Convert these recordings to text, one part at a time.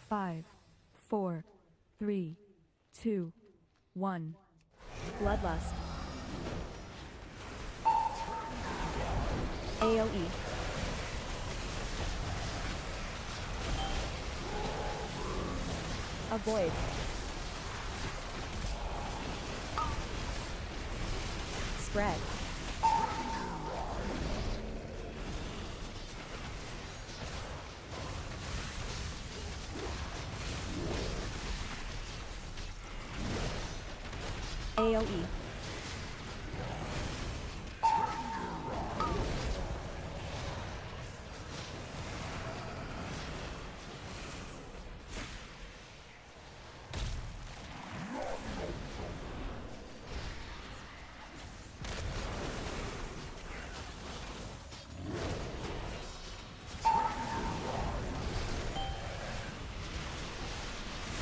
5, 4, 3, 2, 1. Bloodlust. AoE. Avoid. Spread. AoE.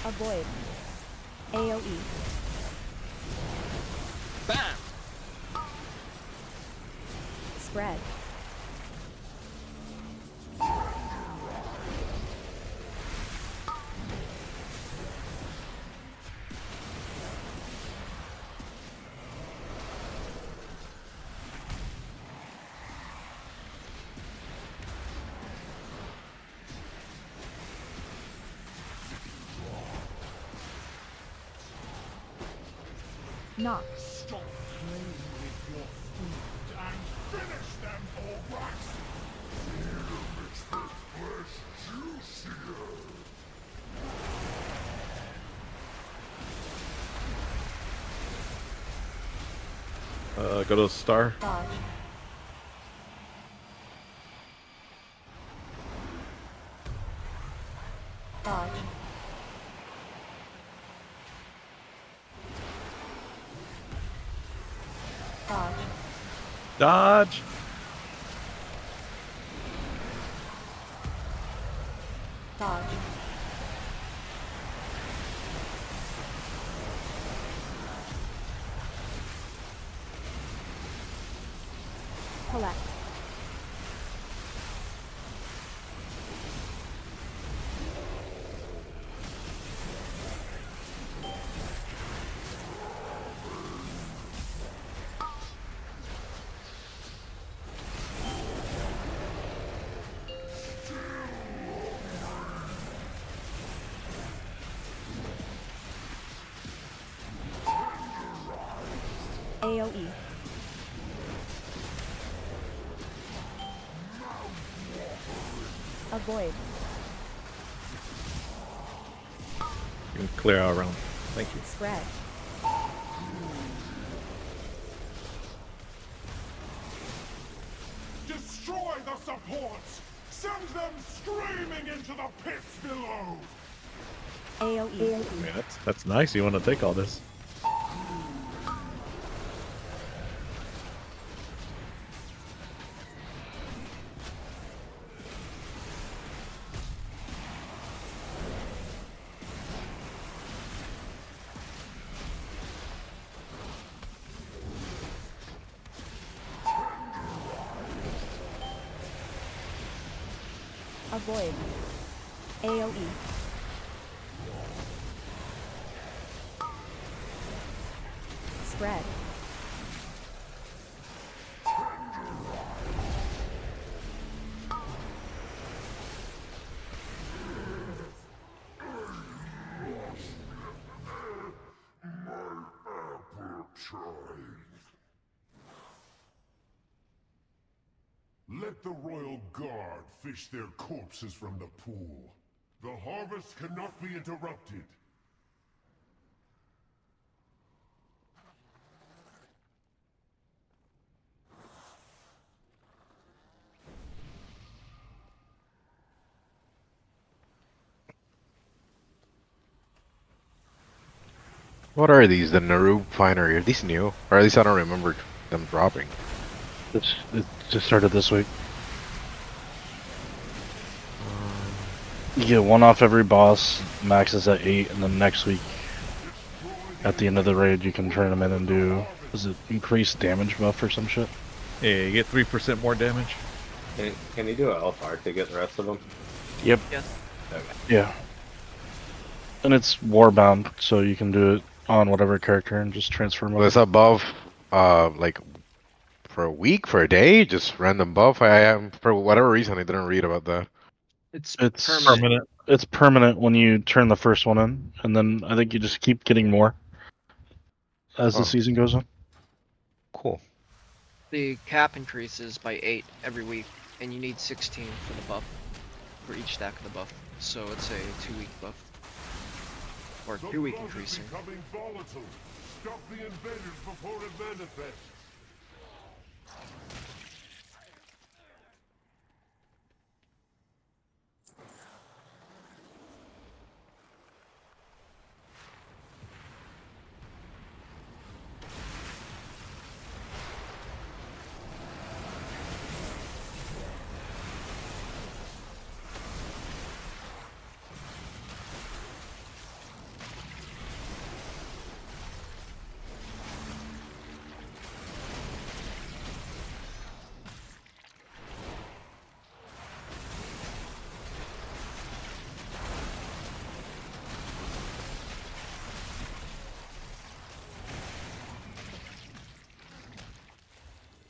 Avoid. AoE. Bam! Spread. Knock. Stop playing with your food and finish them, Orbrax! Fear makes the flesh juicier! Go to the star. Dodge. Dodge. Dodge. Dodge. Dodge. Collect. AoE. Avoid. You can clear out around. Thank you. Spread. Destroy the supports! Send them screaming into the pits below! AoE. I mean, that's nice. You want to take all this? Avoid. AoE. Spread. Let the Royal Guard fish their corpses from the pool. The harvest cannot be interrupted. What are these? The Naru Finery? Are these new? Or at least I don't remember them dropping. It just started this week. You get one off every boss, max is at 8, and then next week, at the end of the raid, you can turn them in and do, is it increased damage buff or some shit? Yeah, you get 3% more damage. Can you do an L5 to get the rest of them? Yep. Yes. Okay. Yeah. And it's warbound, so you can do it on whatever character and just transfer them Well, over. it's above, like for a week, for a day, just random buff. I am for whatever reason I didn't read about that. It's It's permanent. Permanent. It's permanent when you turn the first one in, and then I think you just keep getting more as Oh. the season goes on. Cool. The cap increases by 8 every week, and you need 16 for the buff, for each stack of the buff. So it's a 2-week buff. Or The 2-week blood is increasing. becoming volatile. Stop the invaders before it manifests.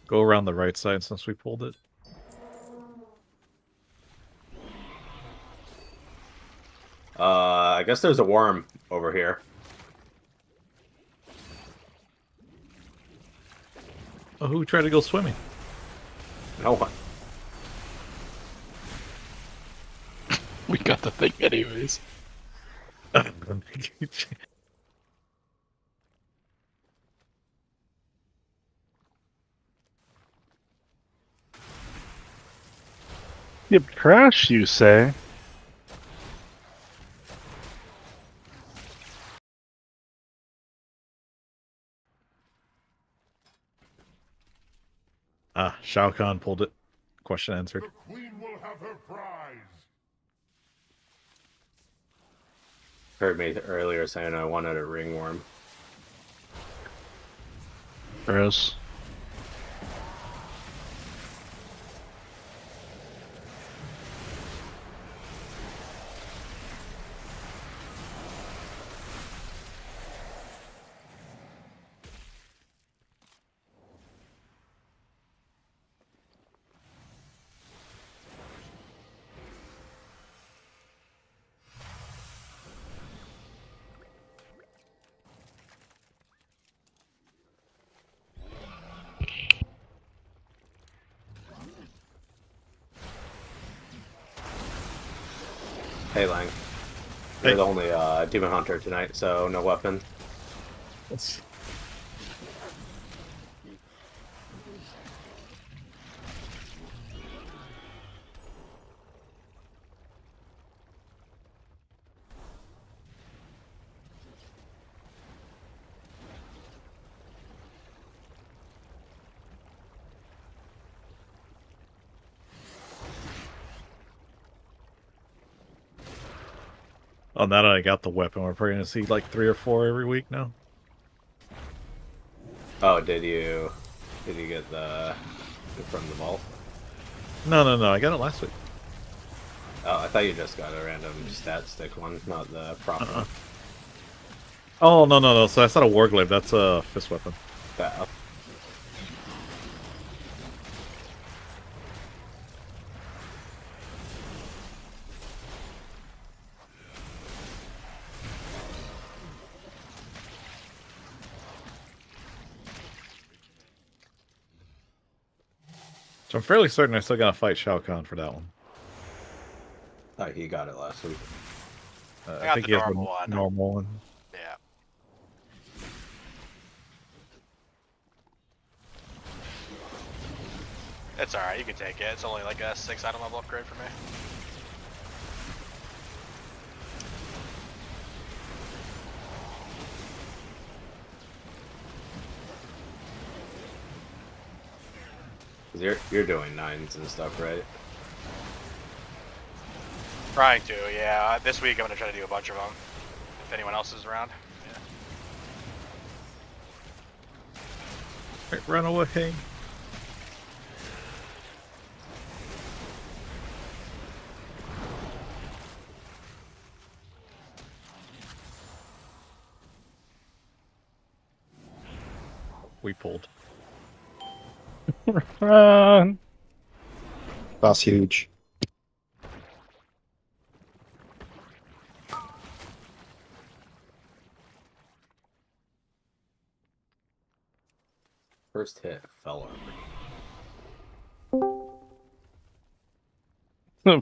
Go around the right side since we pulled it. I guess there's a worm over here. Oh, who tried to go swimming? No one. We got the thing anyways. Yep, trash, you say? Ah, Shao Kahn pulled it. Question answered. The queen will have her prize. Heard me earlier saying I wanted a ringworm. Gross. Hey, Lang. You're Hey. the only demon hunter tonight, so no weapon. Let's... Oh, now that I got the weapon, we're probably gonna see like 3 or 4 every week now. Oh, did you get the from the vault? No, I got it last week. Oh, I thought you just got a random stat stick one, not the prop one. Oh, no. So that's not a warglaive. That's a fist weapon. Yeah. So I'm fairly certain I still gotta fight Shao Kahn for that one. Thought he got it last week. I I got think the he has the normal one. normal one. Yeah. It's alright, you can take it. It's only like a 6 item level upgrade for me. You're doing 9s and stuff, right? Trying to, yeah. This week I'm gonna try to do a bunch of them. If anyone else is around. Yeah. Right, run away. We pulled. Run. Boss huge. First hit fell armor.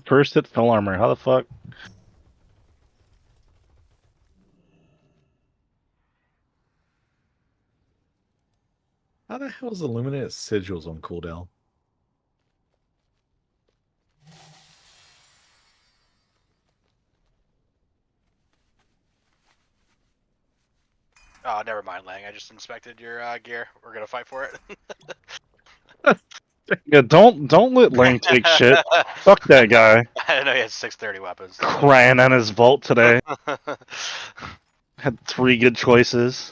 First hit fell armor. How the fuck? How the hell is Illuminated Sigils on cooldown? Oh, never mind, Lang. I just inspected your gear. We're gonna fight for it. Yeah, don't let Lang take shit. Fuck that guy. I know he has 630 weapons. Crying on his vault today. Had 3 good choices.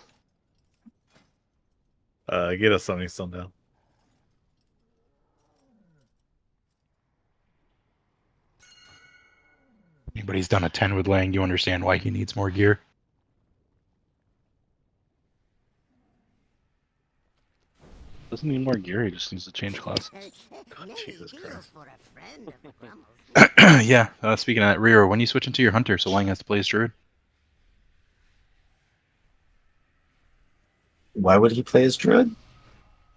Get us something sundown. Anybody's done a 10 with Lang, you understand why he needs more gear. Doesn't need more gear, he just needs to change classes. God, Jesus Christ. Yeah, speaking of that, Rio, when you switch into your hunter, so Lang has to play as druid. Why would he play as druid?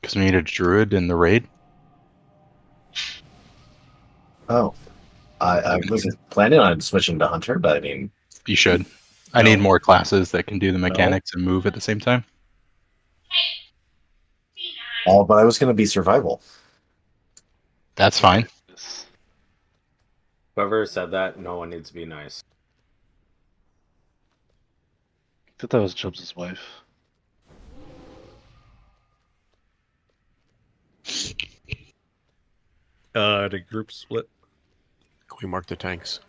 Because we need a druid in the raid. Oh, I wasn't planning on switching to hunter, but I mean, You should. I need more classes that can do the mechanics and move at the same time. oh, but I was going to be survival. That's fine. Whoever said that, no one needs to be nice. I thought that was Chubbs' wife. The group split. Can we mark the tanks?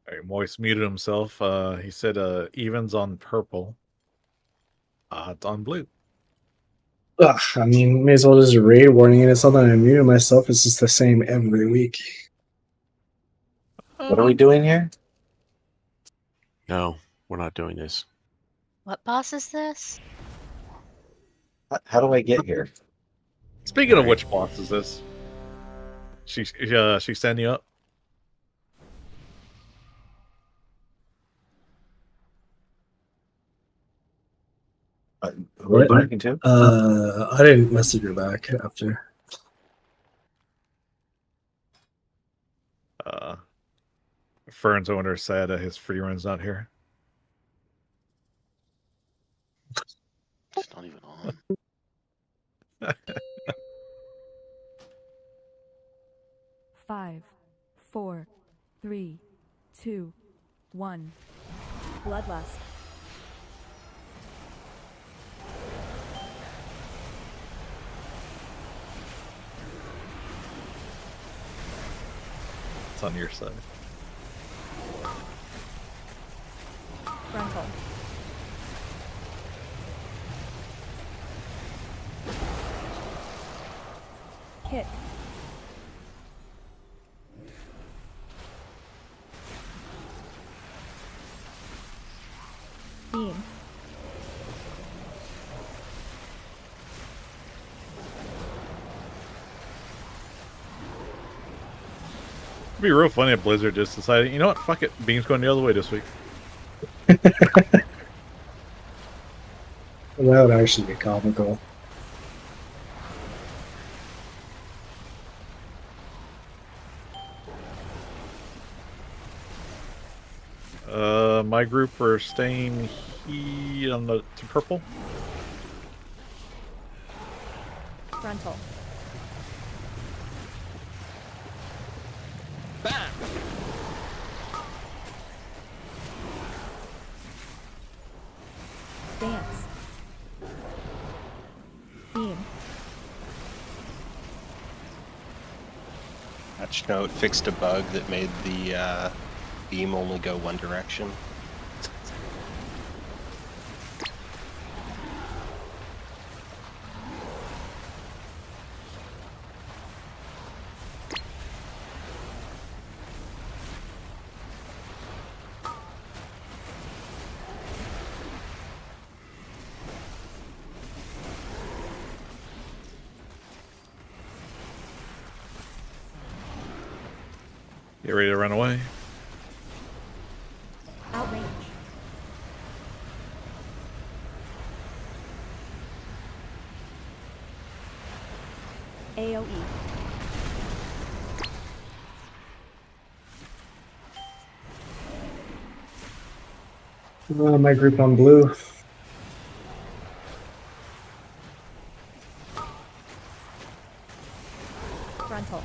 All right, Moist muted himself. He said evens on purple. Odds on blue. Ugh, I mean, may as well just raid warning it. It's not that I muted myself. It's just the same every week. What are we doing here? No, we're not doing this. What boss is this? How do I get here? Speaking of which boss is this? She sent you up? Who are you talking to? I didn't message her back after. Fern's owner said his free run's not here. It's not even on. 5, 4, 3, 2, 1. Bloodlust. It's on your side. Frontal. Hit. Beam. It'd be real funny if Blizzard just decided, you know what, fuck it, Beam's going the other way this week. That would actually be comical. My group are staying on the to purple. Frontal. Bam! Dance. Patch note fixed a bug that made the beam only go one direction. Get ready to run away. Outrange. AoE. My group on blue. Frontal.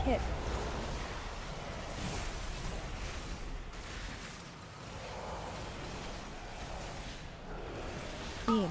Hit. Beam.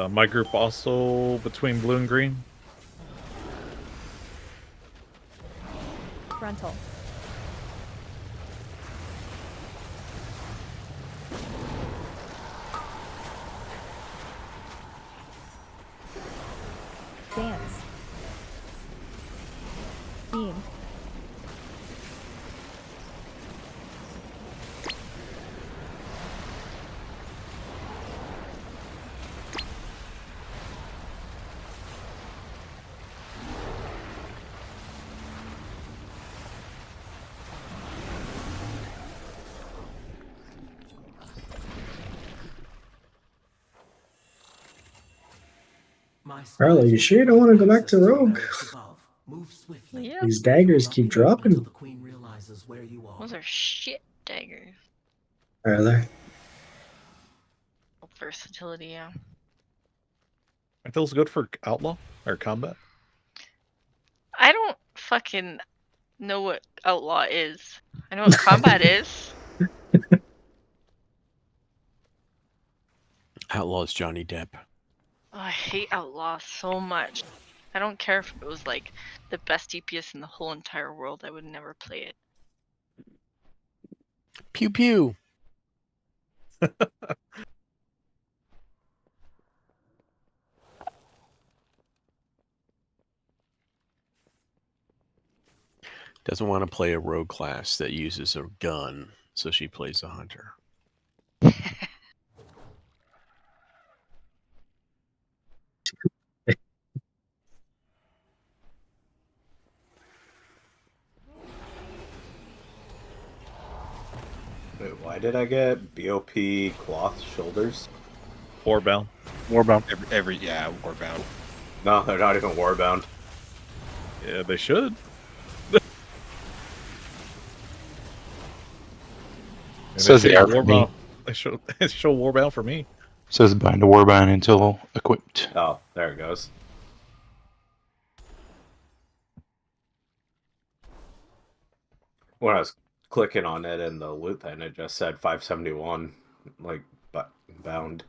My group also between blue and green. Frontal. Dance. Beam. Carla, you sure you don't want to go back to Rogue? Yeah. These daggers keep dropping. Those are shit daggers. Are they? Versatility, yeah. Aren't those good for outlaw or combat? I don't fucking know what outlaw is. I know what combat is. Outlaw's Johnny Depp. Oh, I hate outlaw so much. I don't care if it was like the best DPS in the whole entire world. I would never play it. Pew pew. Doesn't want to play a rogue class that uses a gun, so she plays a hunter. Wait, why did I get BOP cloth shoulders? Warbound. Warbound. Yeah, Warbound. No, they're not even warbound. Yeah, they should. Says they are for me. Warbound. They show Warbound for me. Says bind to Warbound until equipped. Oh, there it goes. When I was clicking on it in the loot, then it just said 571, like, bound.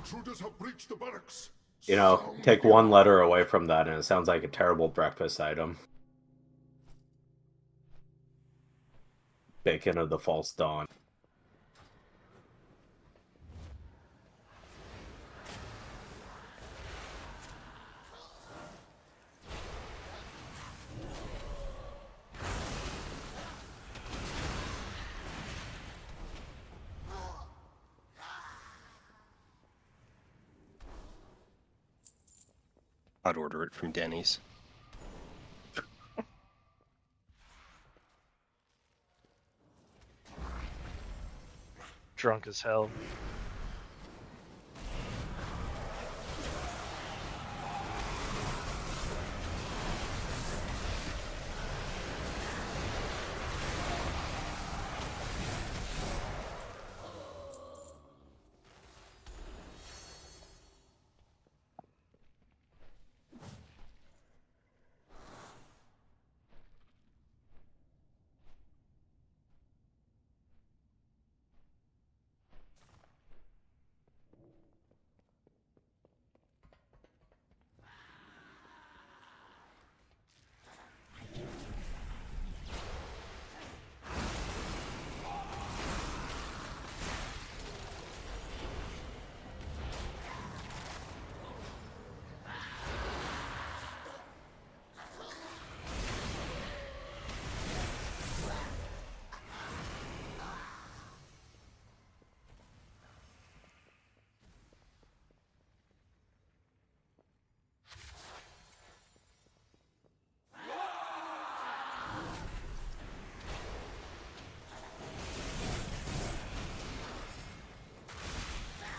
intruders have breached the barracks. You know, take one letter away from that and it sounds like a terrible breakfast item. Bacon of the False Dawn. I'd order it from Denny's. Drunk as hell.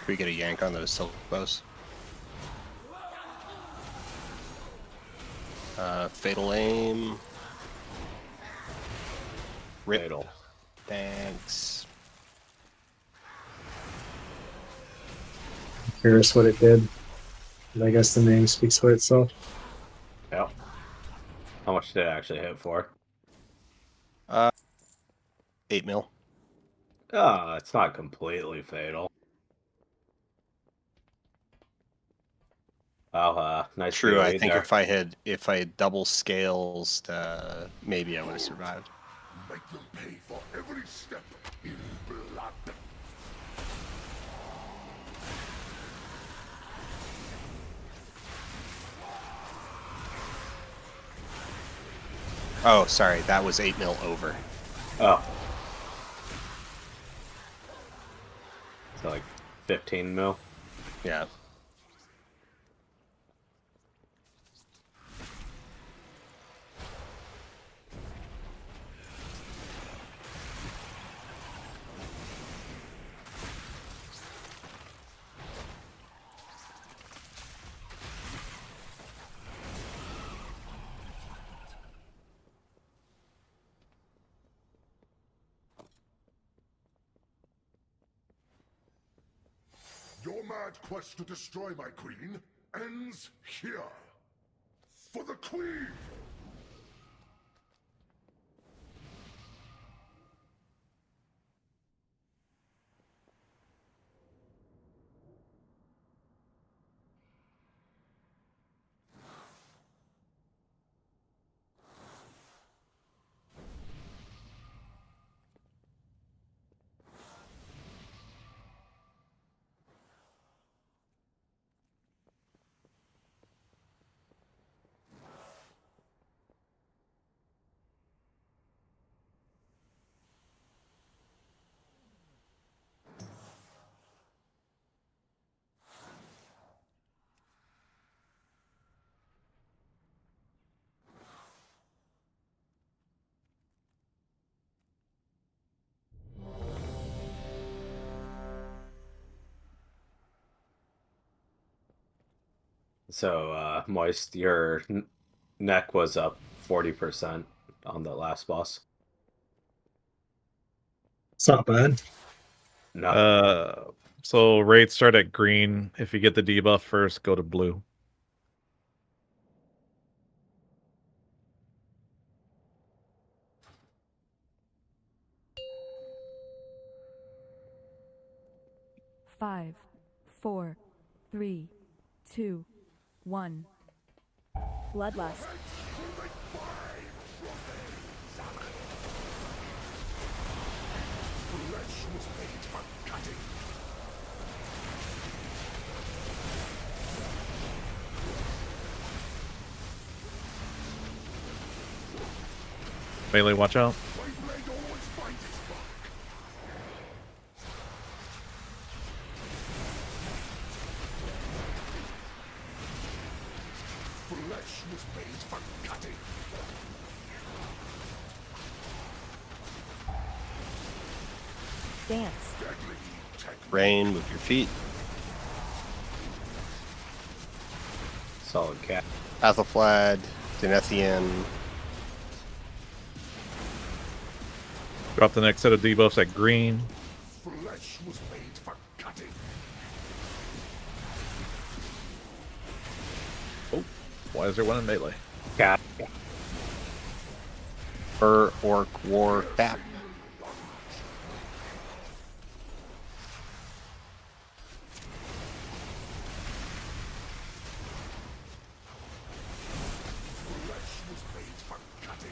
Can we get a yank on those silk bows? Fatal aim. Rip. Fatal. Thanks. Curious what it did. But I guess the name speaks for itself. Yep. How much did it actually hit for? 8 mil. It's not completely fatal. Oh, nice. True. I read think there. if I had double scales, maybe I would have survived. Make them pay for every step in blood. Oh, sorry, that was 8 mil over. Oh. So like 15 mil? Yeah. Your mad quest to destroy my queen ends here. For the queen! So, Moist, your neck was up 40% on the last boss. It's not bad. No. So raids start at green. If you get the debuff first, go to blue. Five, 4, 3, 2, 1. Bloodlust. Flesh was made for cutting. Melee, watch out. My blade always finds its mark. Flesh was made for cutting. Dance. Deadly technique. Rain, move your feet. Solid cat. Athelflaed, Denethian. Drop the next set of debuffs at green. Flesh was made for cutting. Oh, why is there one in melee? Cat. Orc, War, Tap. Flesh was made for cutting.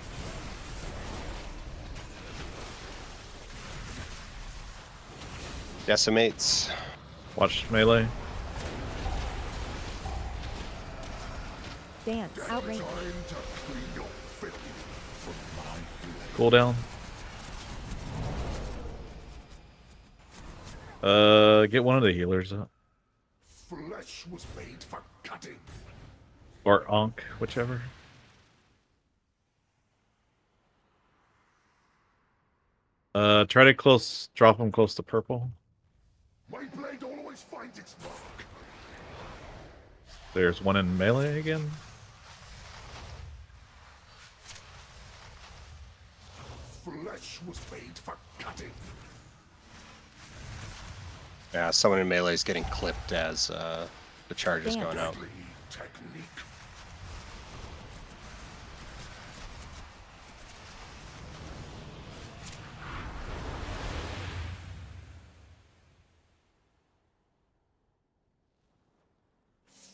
Decimates. Watch melee. Dance. Outrange. Time to clean your filth from my blade. Cooldown. Get one of the healers up. Flesh was made for cutting. Or Ankh, whichever. Try to drop him close to purple. My blade always finds its mark. There's one in melee again. Flesh was made for cutting. Yeah, someone in melee is getting clipped as the charge is going out. Deadly technique.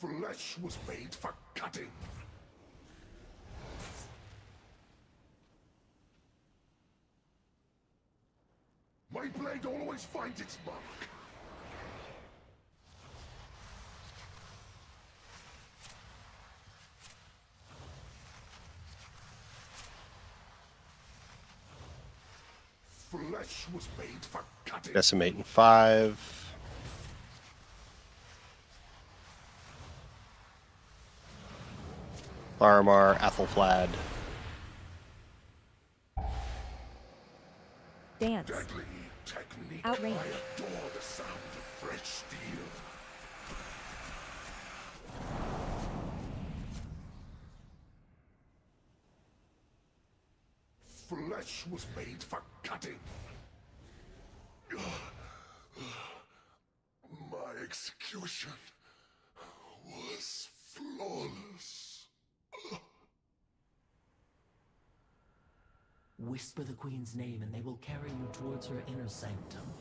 Flesh was made for cutting. My blade always finds its mark. Flesh was made for cutting. Decimate in 5. Larimar, Athelflaed. Dance. Deadly technique. Outrange. I adore the sound of fresh steel. Flesh was made for cutting. My execution was flawless. Whisper the Queen's name and they will carry you towards her inner sanctum.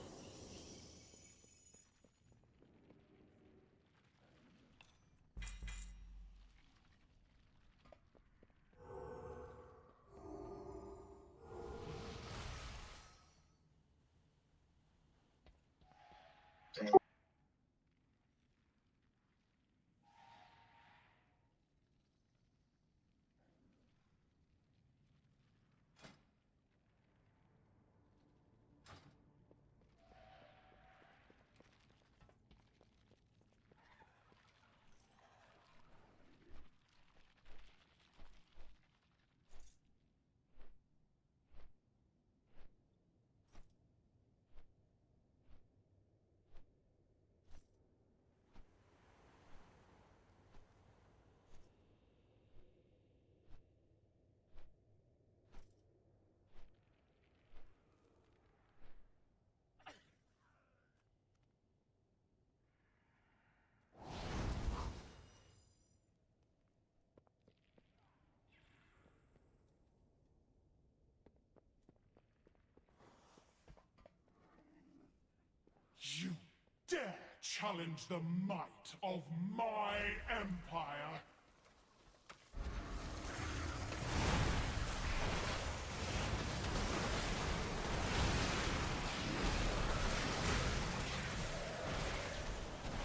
challenge the might of my empire.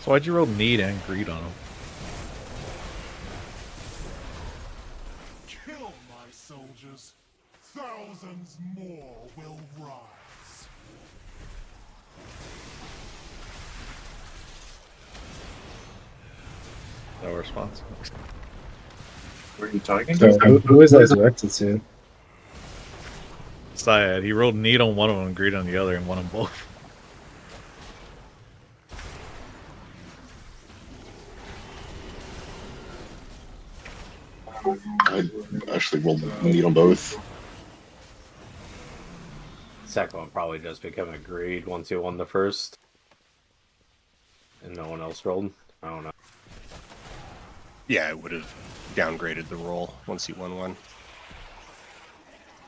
So why'd you roll need and greed on him? Kill my soldiers. Thousands more will rise. No response. Were you talking So, to? who is that directed to? Syed, he rolled need on one of them and greed on the other and won them both. I actually rolled need on both. Second one probably just became agreed once you won the first. And no one else rolled. I don't know. Yeah, it would have downgraded the roll once you won one.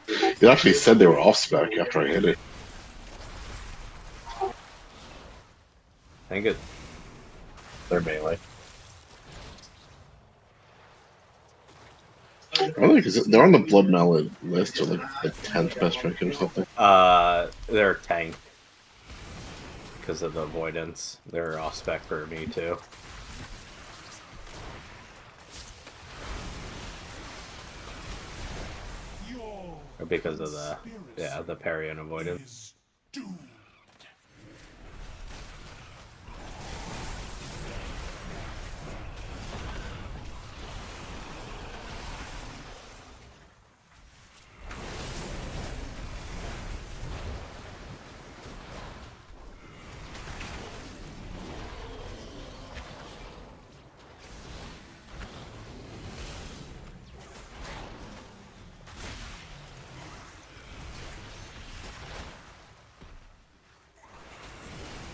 It actually said they were off spec after I hit it. I think it. They're melee. I don't think they're on the Blood Mallet list, or like the 10th best trinket or something. They're tank. Because of the avoidance. They're off spec for me too. Or because of the parry and avoidance.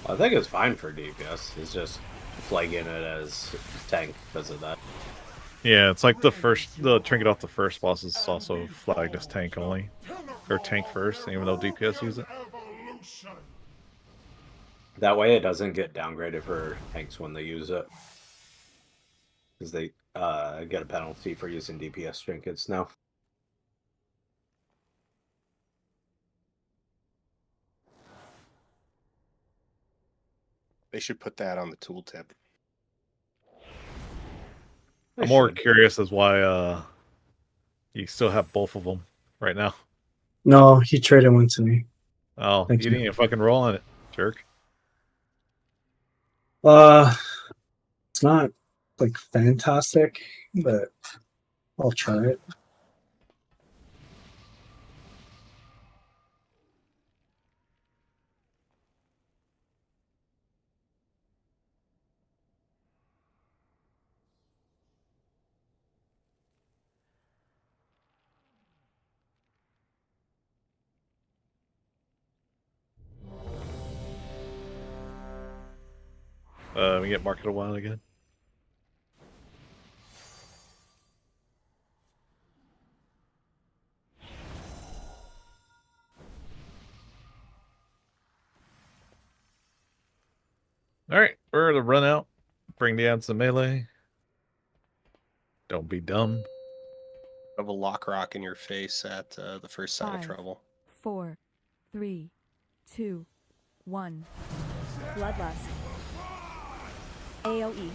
I think it's fine for DPS. It's just flagging it as tank because of that. Yeah, it's like the trinket off the first boss is also flagged as tank only. Or tank first, even though DPS use it. That way it doesn't get downgraded for tanks when they use it. Because they get a penalty for using DPS trinkets now. They should put that on the tooltip. I'm more curious as why you still have both of them right now. No, he traded one to me. Oh, Thank you you. didn't even fucking roll on it, jerk. It's not like fantastic, but I'll try it. We get Market a while again. Alright, we're to run out. Bring the ants to melee. Don't be dumb. Have a lock rock in your face at the first sign of 5, trouble. 4, 3, 2, 1. Bloodlust. AoE.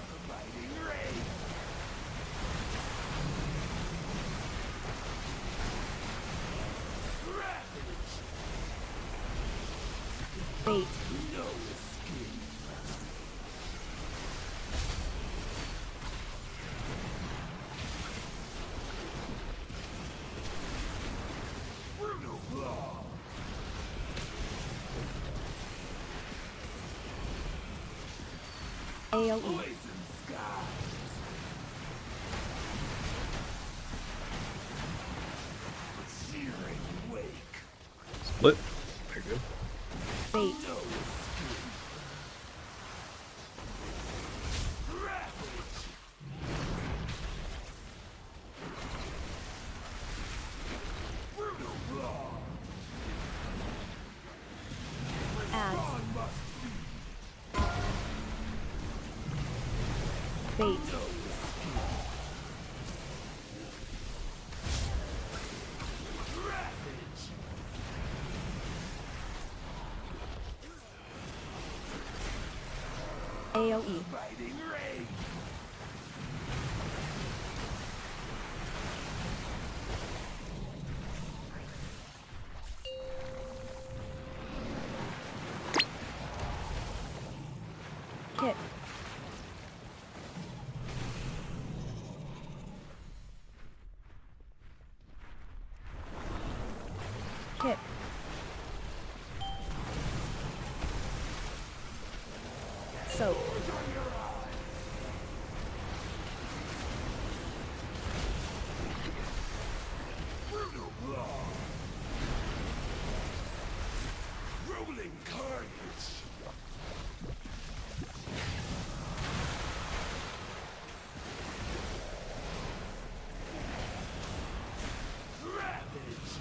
Bait. AoE. Split. Very good. Bait. Ads. Bait. AoE. Kit. Kit. Soap. Rolling carnage. Ravage.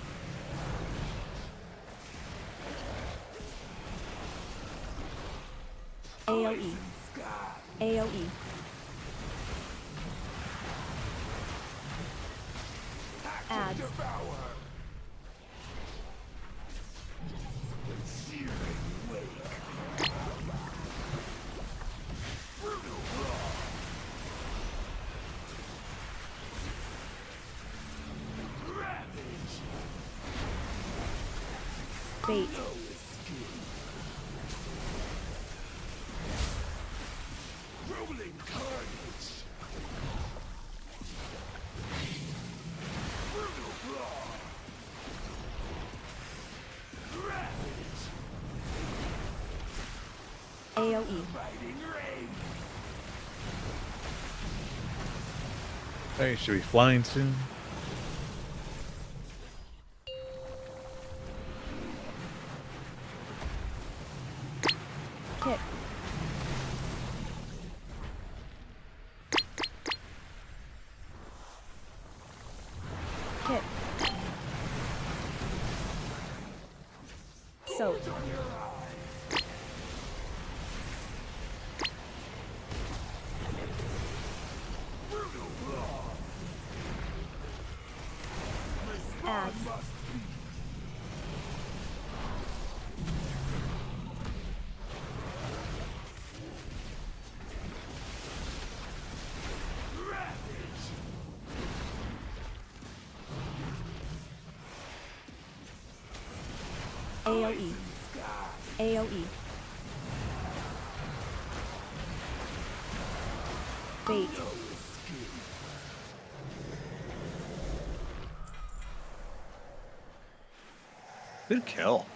AoE. AoE. Ads. Searing wake. Brutal ravage. Bait. No escape. Rolling carnage. Brutal claw. Ravage. AoE. Biting ray. Hey, should be flying soon. Kick. Kick. Soap. Ads. AoE. AoE. Bait. Good kill.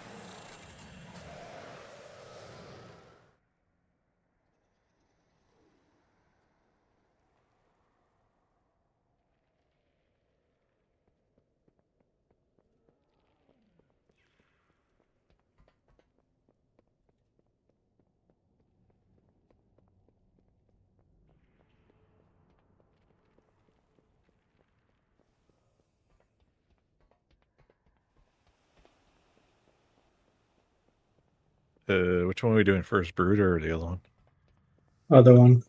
Which one are we doing first, Brooder or the other one? Other one.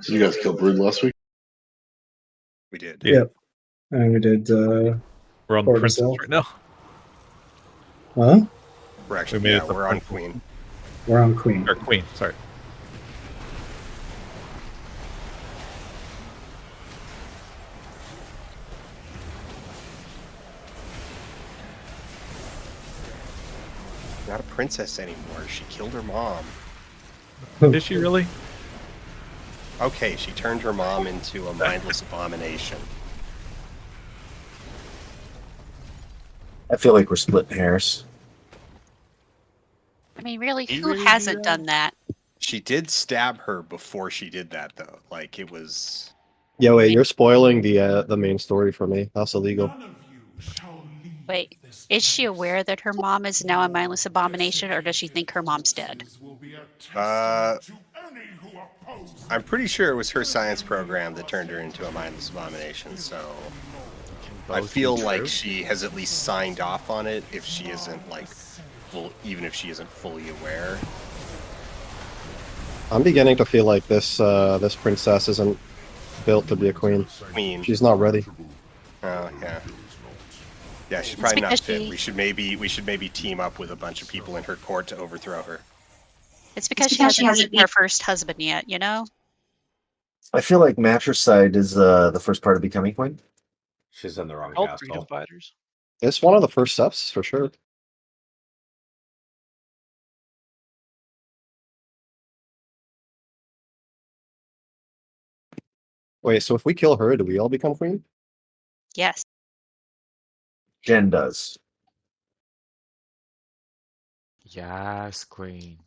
Did you guys kill Brood last week? We did. Yeah. Yep. And we did. We're on the princess right now. Huh? We're actually, We made yeah, it to we're on princess. Queen. We're on Queen. Or Queen, sorry. Not a princess anymore. She killed her mom. Did she really? Okay, she turned her mom into a mindless abomination. I feel like we're splitting hairs. I mean, really, He who really hasn't did that? done that? She did stab her before she did that, though. Like, it was... Yeah, wait, you're spoiling the main story for me. That's illegal. None of you shall leave Wait, is she aware that her mom is now a mindless abomination, or does she think her mom's dead? I'm pretty sure it was her science program that turned her into a mindless abomination, so I both feel be like true? she has at least signed off on it if she isn't like even if she isn't fully aware. I'm beginning to feel like this princess isn't built to be a queen. She's not ready. Oh yeah. Yeah, she's probably not because fit. she- We should maybe team up with a bunch of people in her court to overthrow her. It's because she hasn't met her first husband yet, you know? I feel like matricide is the first part of becoming queen. She's in the wrong All castle. freedom fighters. It's one of the first steps for sure. Wait, so if we kill her, do we all become queen? Yes. Jen does. Yes, queen.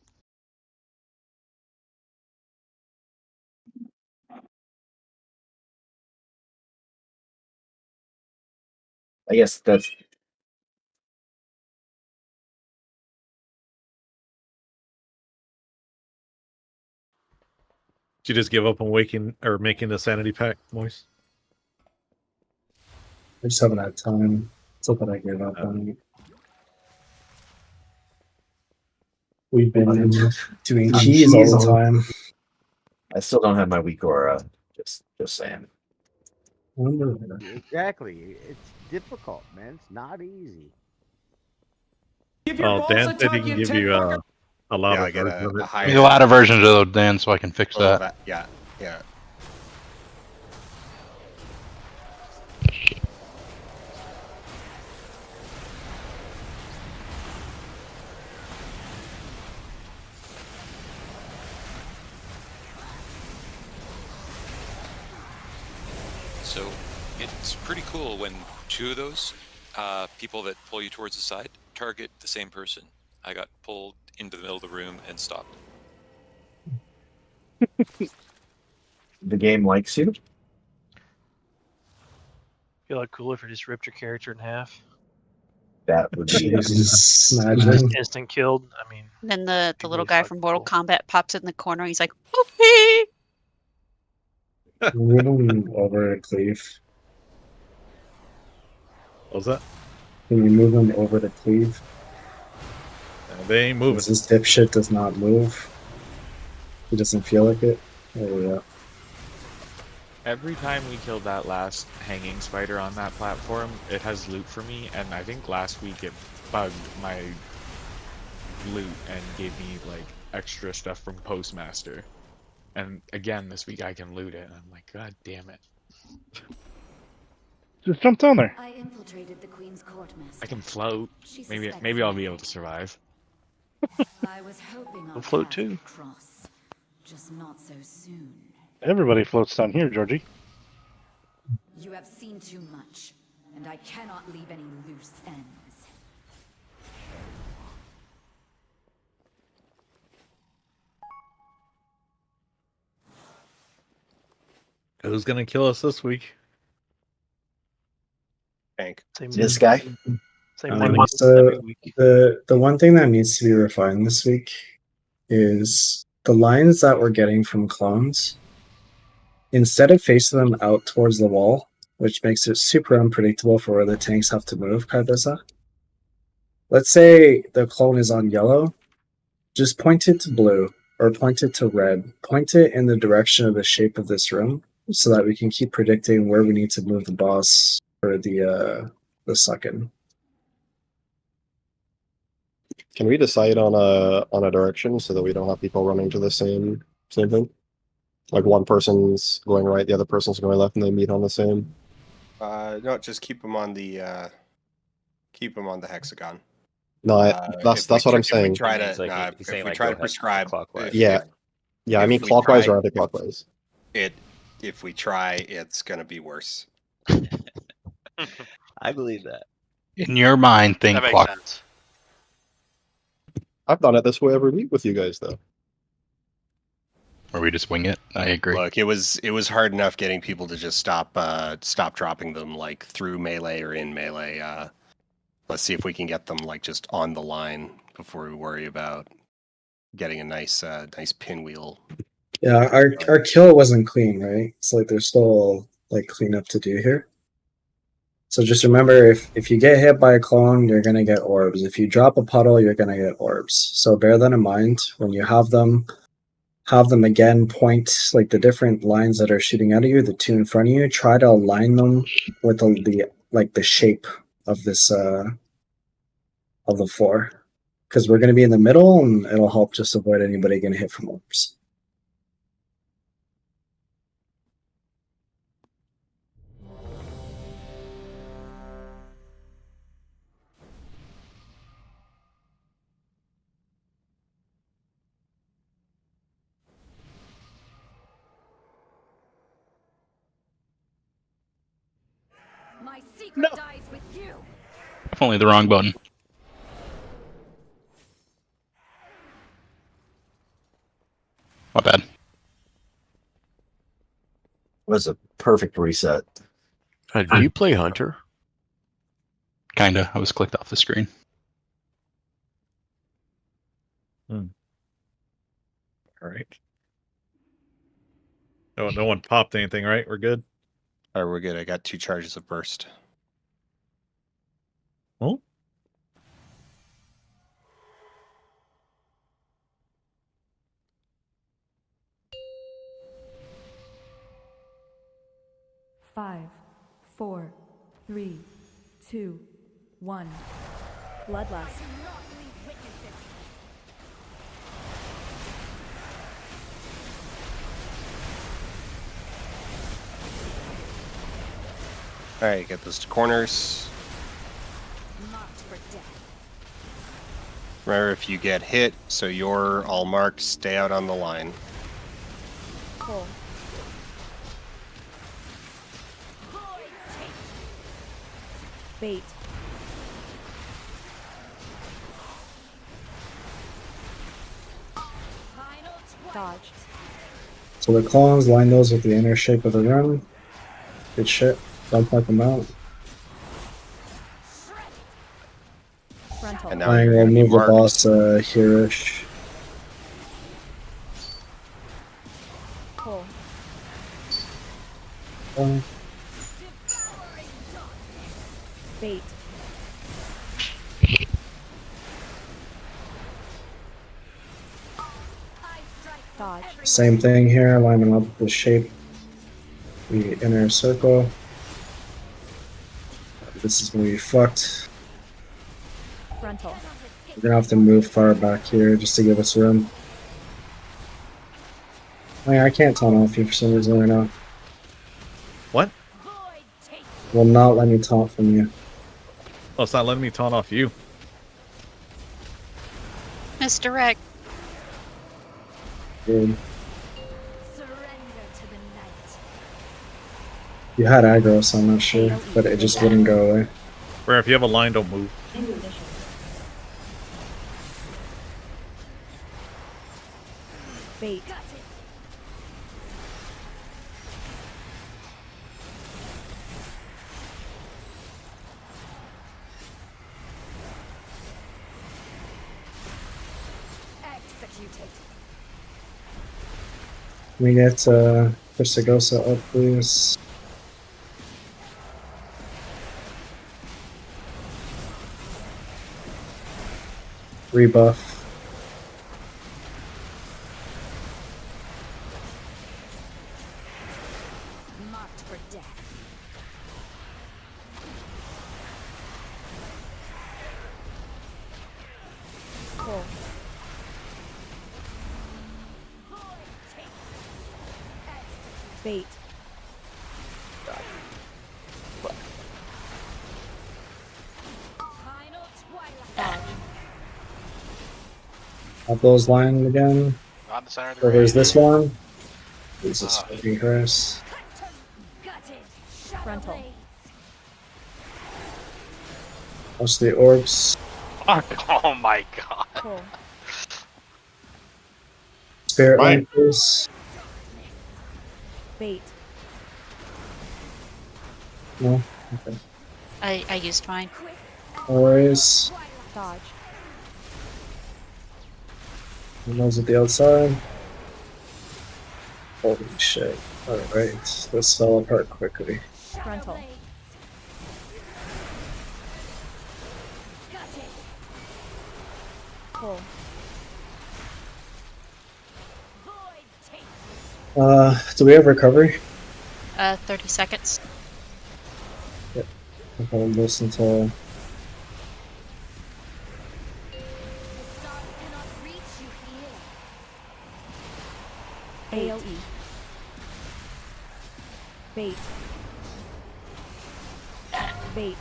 I guess that's Did you just give up on waking or making the sanity pack, Moise? I just haven't had time. It's not that I gave up on it. We've been doing keys all the time. I still don't have my weak aura. Just saying. Exactly. It's difficult, man. It's not easy. Oh, Dan said he can give you a louder I get version of it. Give me a louder version of it, Dan, so I can fix that. Yeah, yeah. So it's pretty cool when two of those people that pull you towards the side target the same person. I got pulled into the middle of the room and stopped. The game likes you. Feel like cooler if I just ripped your character in half. That would be Imagine. Instant killed. I mean, Then the little guy from Mortal Kombat pops in the corner. He's like, "Whoopee!" Move them over to Cleve. What was that? Can you move them over to Cleve? They ain't moving. This dipshit does not move. He doesn't feel like it. There we go. Every time we killed that last hanging spider on that platform, it has loot for me, and I think last week it bugged my loot and gave me like extra stuff from Postmaster. And again, this week I can loot it, and I'm like, God damn it. Just jump down there. I infiltrated the Queen's court, Master. I can float. She Maybe suspects I'll me. be able to survive. I was hoping I'll float too. cross, just not so soon. Everybody floats down here, Georgie. You have seen too much, and I cannot leave any loose ends. Who's gonna kill us this week? Tank. This guy. The one thing that needs to be refined this week is the lines that we're getting from clones. Instead of facing them out towards the wall, which makes it super unpredictable for where the tanks have to move, Cardosa. Let's say the clone is on yellow, just point it to blue or point it to red. Point it in the direction of the shape of this room so that we can keep predicting where we need to move the boss for the suck-in. Can we decide on a direction so that we don't have people running to the same thing? Like one person's going right, the other person's going left, and they meet on the same. No, just keep them on the hexagon. No, that's what I'm If saying. we try to, He's like- nah, he's if saying, we like, try go to ahead, prescribe, clockwise. Yeah, I if mean we clockwise try- or anti-clockwise. If we try, it's gonna be worse. I believe that. In your mind, think That makes clock. sense. I've done it this way every week with you guys, though. Or we just wing it. I agree. Look, it was hard enough getting people to just stop dropping them like through melee or in melee. Let's see if we can get them like just on the line before we worry about getting a nice pinwheel. Yeah, our kill wasn't clean, right? So like there's still like cleanup to do here. So just remember, if you get hit by a clone, you're gonna get orbs. If you drop a puddle, you're gonna get orbs. So bear that in mind when you have them. Have them again point like the different lines that are shooting out of you, the two in front of you. Try to align them with the shape of this of the floor, because we're gonna be in the middle, and it'll help just avoid anybody getting hit from orbs. My secret dies with you. Definitely the wrong button. My bad. Was a perfect reset. Do you play Hunter? Kinda. I was clicked off the screen. All right. No one popped anything, right? We're good. All right, we're good. I got 2 charges of burst. Oh. Five, 4, 3, 2, 1. Bloodlust. All right, get those to corners. Remember, if you get hit, so you're all marked, stay out on the line. Pull. Bait. Dodge. So the clones, line those with the inner shape of the rim. Good shit. Don't let them out. Frontal. And now I you're will gonna be move the marked. boss here-ish. Pull. Bait. Dodge. Same thing here, lining up the shape, the inner circle. This is gonna be fucked. Frontal. We're gonna have to move far back here just to give us room. I can't taunt off you for some reason right now. What? Will not let me taunt from you. Oh, it's not letting me taunt off you. Misdirect. Dude. You had aggro, so I'm not sure, but it just wouldn't go away. Where if you have a line, don't move. Bait. Executed. Can we get Chrysagosa up, please? Rebuff. Marked for death. Pull. Bait. Dodge. Up those lines again. Not in the center of the So there's ring. this one. Jesus fucking Christ. Frontal. Watch the orbs. Oh my god. Pull. Spirit Mine. line, please. Bait. No? Okay. I used mine. Always. Dodge. Nose at the outside. Holy shit. Alright, this fell apart quickly. Frontal. Pull. Do we have recovery? 30 seconds. Yep. I'll hold this until. AoE. Bait. Bait.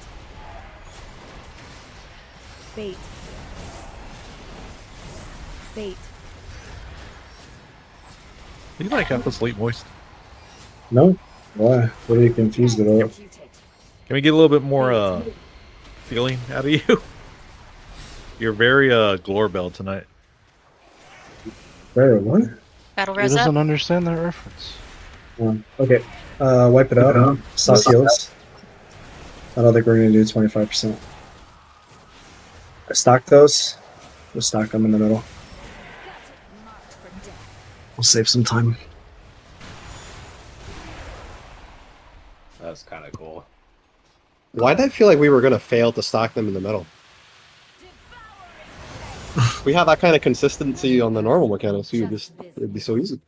Bait. Bait. Do you like Apple Sleep Moist? No? Why? What are you confused about? Can we get a little bit more feeling out of you? You're very Glorbell tonight. Very what? Battle He res up. doesn't understand that reference. Okay. Wipe it out. Stop heals. I don't think we're gonna do 25%. I stock those. We'll stock them in the middle. We'll save some time. That's kind of cool. Why did I feel like we were gonna fail to stock them in the middle? If we had that kind of consistency on the normal mechanics, it'd be so easy.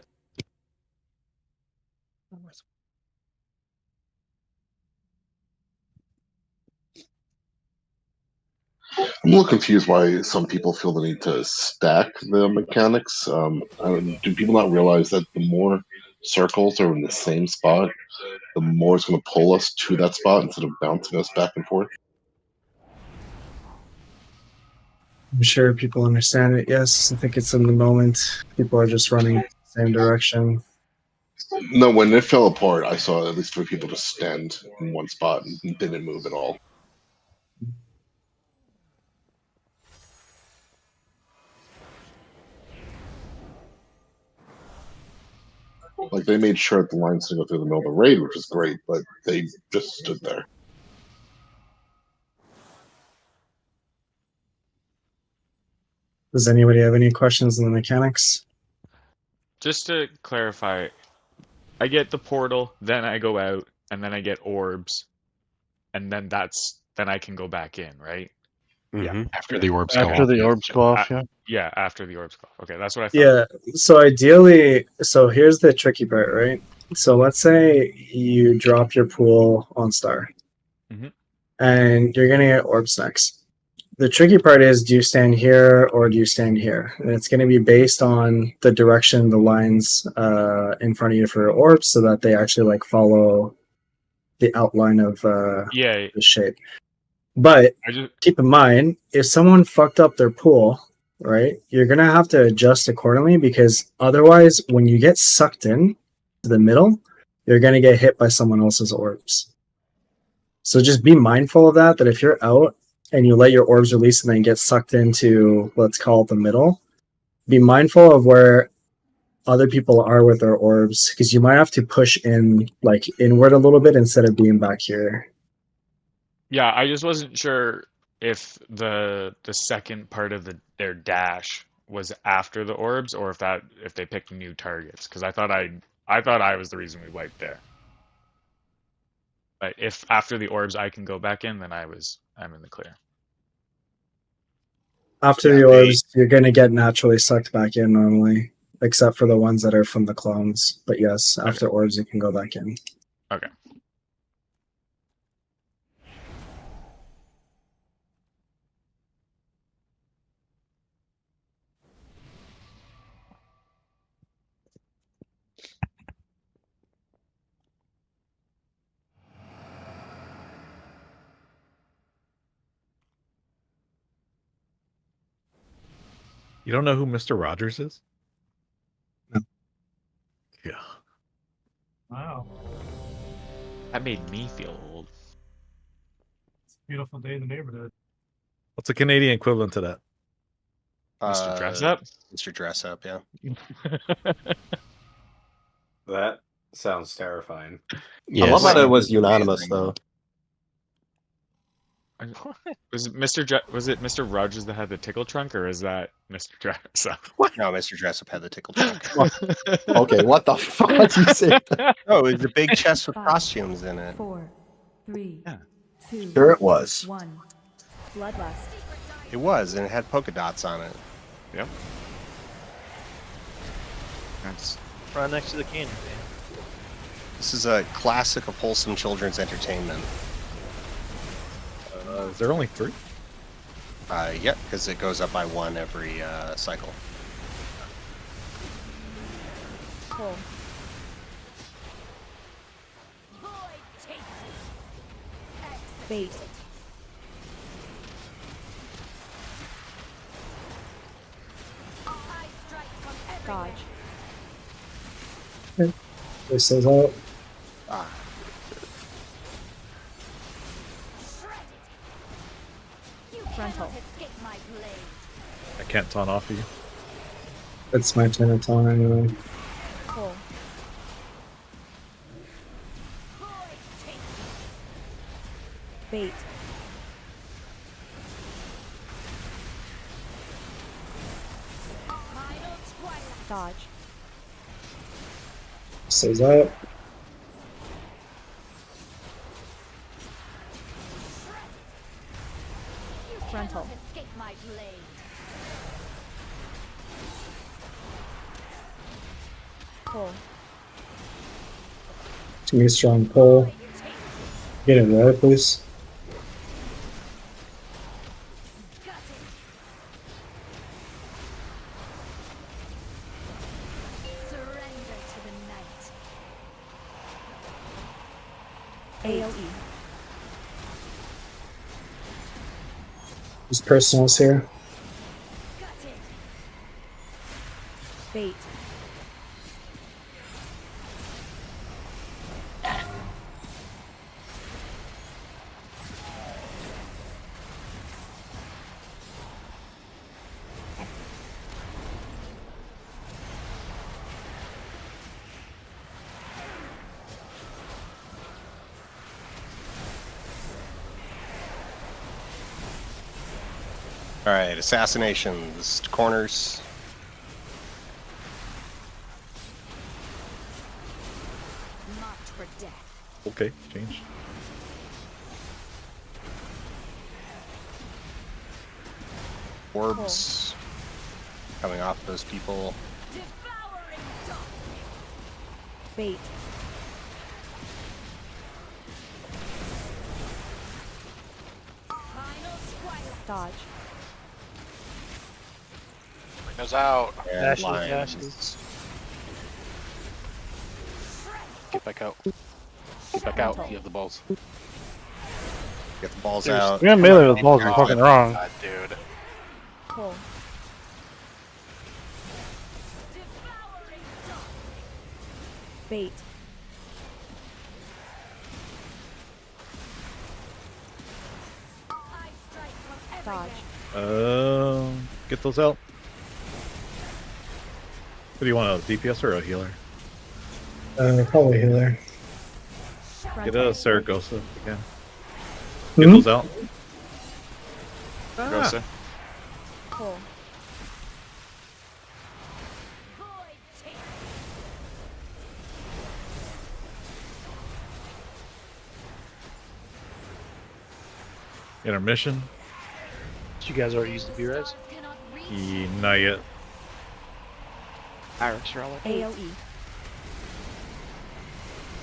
I'm a little confused why some people feel the need to stack the mechanics. Do people not realize that the more circles are in the same spot, the more it's going to pull us to that spot instead of bouncing us back and forth? I'm sure people understand it. Yes, I think it's in the moment. People are just running in the same direction. No, when it fell apart, I saw at least 3 people just stand in one spot and didn't move at all. Like, they made sure that the lines didn't go through the middle of the raid, which was great, but they just stood there. Does anybody have any questions on the mechanics? Just to clarify, I get the portal, then I go out, and then I get orbs, and then then I can go back in, right? Yeah. After the orbs go off. After the orbs go off, yeah. Yeah, after the orbs go off. Okay, that's what I thought. Yeah, so ideally, so here's the tricky part, right? So let's say you drop your pool on Star, and you're going to get orbs next. The tricky part is, do you stand here or do you stand here? And it's going to be based on the direction the lines in front of you for orbs, so that they actually like follow the outline of the shape. But keep in mind, if someone fucked up their pool, right, you're going to have to adjust accordingly, because otherwise, when you get sucked in to the middle, you're going to get hit by someone else's orbs. So just be mindful of that if you're out and you let your orbs release and then get sucked into, let's call it the middle, be mindful of where other people are with their orbs, because you might have to push in like inward a little bit instead of being back here. Yeah, I just wasn't sure if the second part of their dash was after the orbs, or if they picked new targets, because I thought I was the reason we wiped there. But if after the orbs I can go back in, then I'm in the clear. After the orbs, you're going to get naturally sucked back in normally, except for the ones that are from the clones. But yes, after orbs, you can go back in. Okay. You don't know who Mr. Rogers is? No. Yeah. Wow. That made me feel old. It's a beautiful day in the neighborhood. What's the Canadian equivalent to that? Mr. Dress Up? Mr. Dress Up, yeah. That sounds terrifying. I love that it was unanimous, though. Was it Mr. Rogers that had the tickle trunk, or is that Mr. Dressup? No, Mr. Dressup had the tickle trunk. Okay, what the fuck did you say? Oh, it was a big chest with costumes in it. 4, 3, 2, Sure it was. 1. Bloodlust. It was, and it had polka dots on it. Yep. That's Right next to the candy man. This is a classic of wholesome children's entertainment. Is there only 3? Yep, because it goes up by 1 every cycle. Pull. Bait. Dodge. This says out. Frontal. I can't taunt off you. It's my turn to taunt anyway. Pull. Bait. Dodge. Says out. Frontal. Pull. Give me a strong pull. Get it there, please. AOE. These personals here. Bait. All right, assassinations, corners. Okay, change. Orbs coming off those people. Bait. Dodge. Windows out. And Ashes, lines. ashes. Get back out. Get back out. You have the balls. Get the balls Seriously. out. Yeah, melee with balls are fucking wrong. God, dude. Pull. Bait. Dodge. Get those out. What do you want, a DPS or a healer? Probably healer. Get a Saragossa if you can. Hmm? Get those out. Gosa. Pull. Intermission. Did you guys already use the B-Res? Not yet. Irish relic. AOE.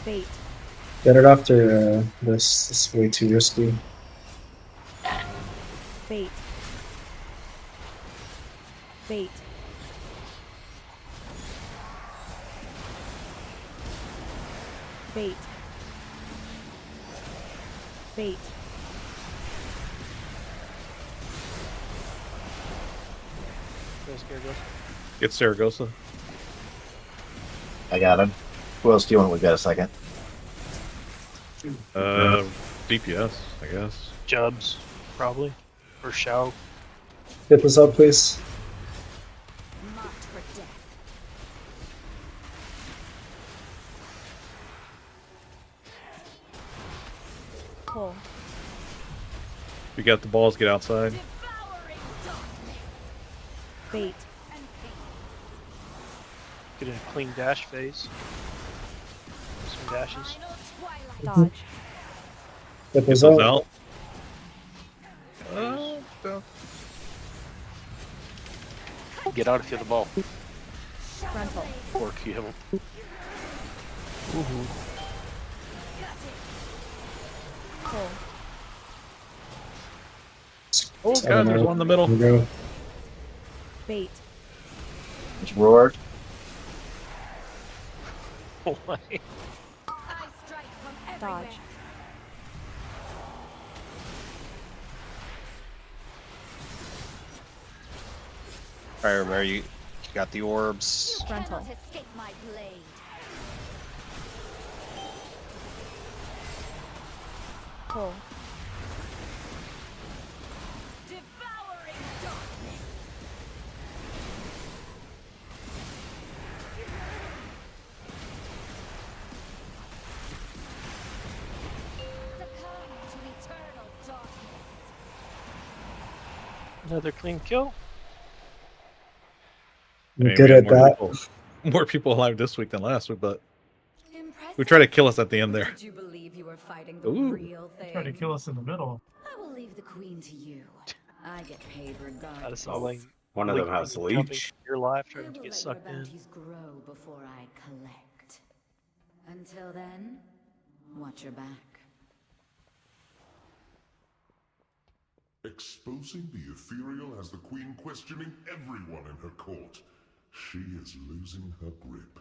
Bait. Get it after this. This is way too risky. Bait. Bait. Bait. Bait. Get Saragossa. I got him. Who else do you want? We got a second. DPS, I guess. Jubs, probably. Or Shao. Get this up, please. Pull. got the balls, get outside. Bait. Get in a clean dash phase. Some dashes. Dodge. Flip Get is those out. out. Get out if you have the ball. Frontal. Or kill. Pull. Oh god, there's one in the middle. Here we go. Bait. It's roared. Oh my. Dodge. Alright, remember you got the orbs. Frontal. Escape my blade. Pull. Devouring darkness. Succumb to eternal darkness. Another clean kill. I'm Hey, good we at had more that. people- More people alive this week than last week, but who tried to kill us at the end there? Did you believe you were fighting the Ooh. real thing? Trying to kill us in the middle. I will leave the queen to you. I get paid regardless. I just saw like One of them has jumping leech. for your life I trying will to let get your sucked in. bounties grow before I collect. Until then, watch your back. Exposing the ethereal has the queen questioning everyone in her court. She is losing her grip.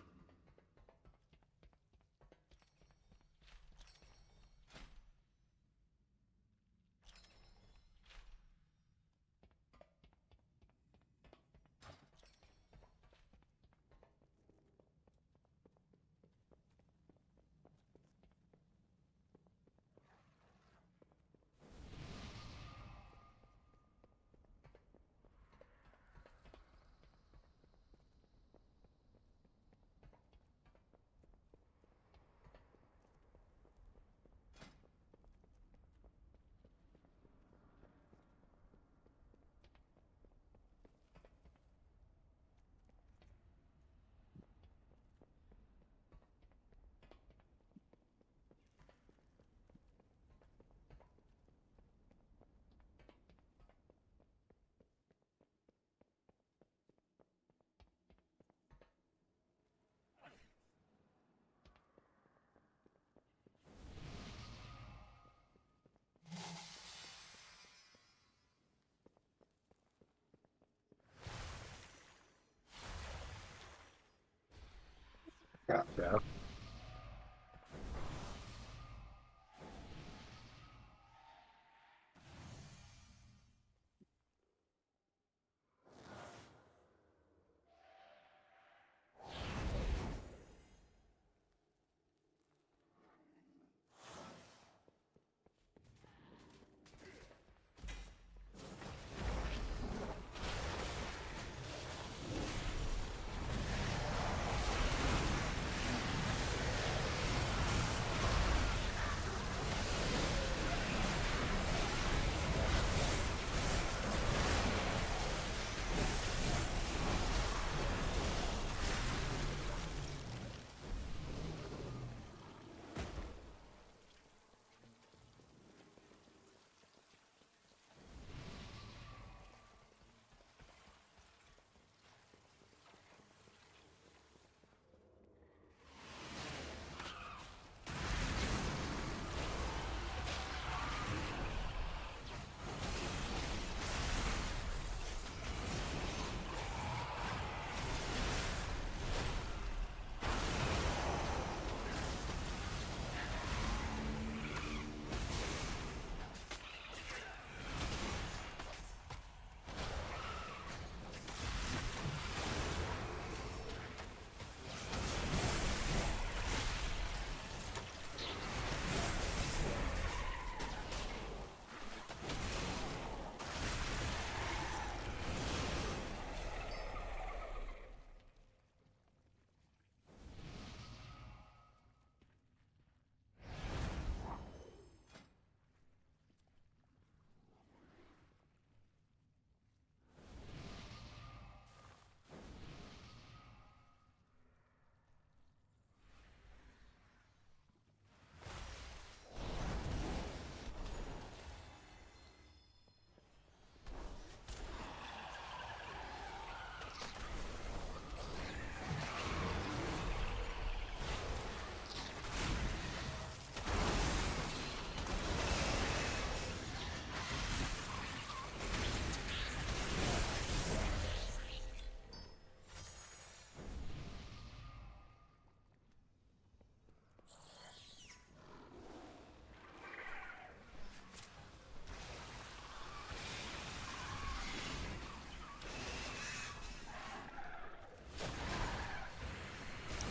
Gotcha.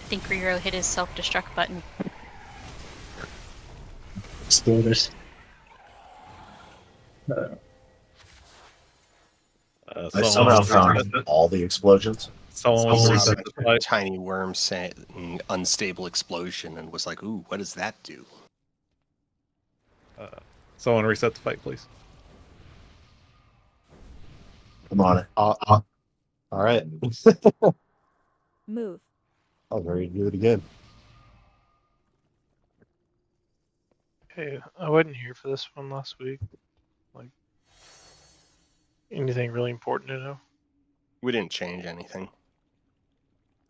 think Riro hit his self-destruct button. Spoilers. I somehow found all the explosions. Someone wants to I reset saw the fight. a tiny worm saying unstable explosion and was like, ooh, what does that do? Someone reset the fight, please. I'm on it. All right. Move. I was ready to do it again. Hey, I wasn't here for this one last week. Like, anything really important to know? We didn't change anything.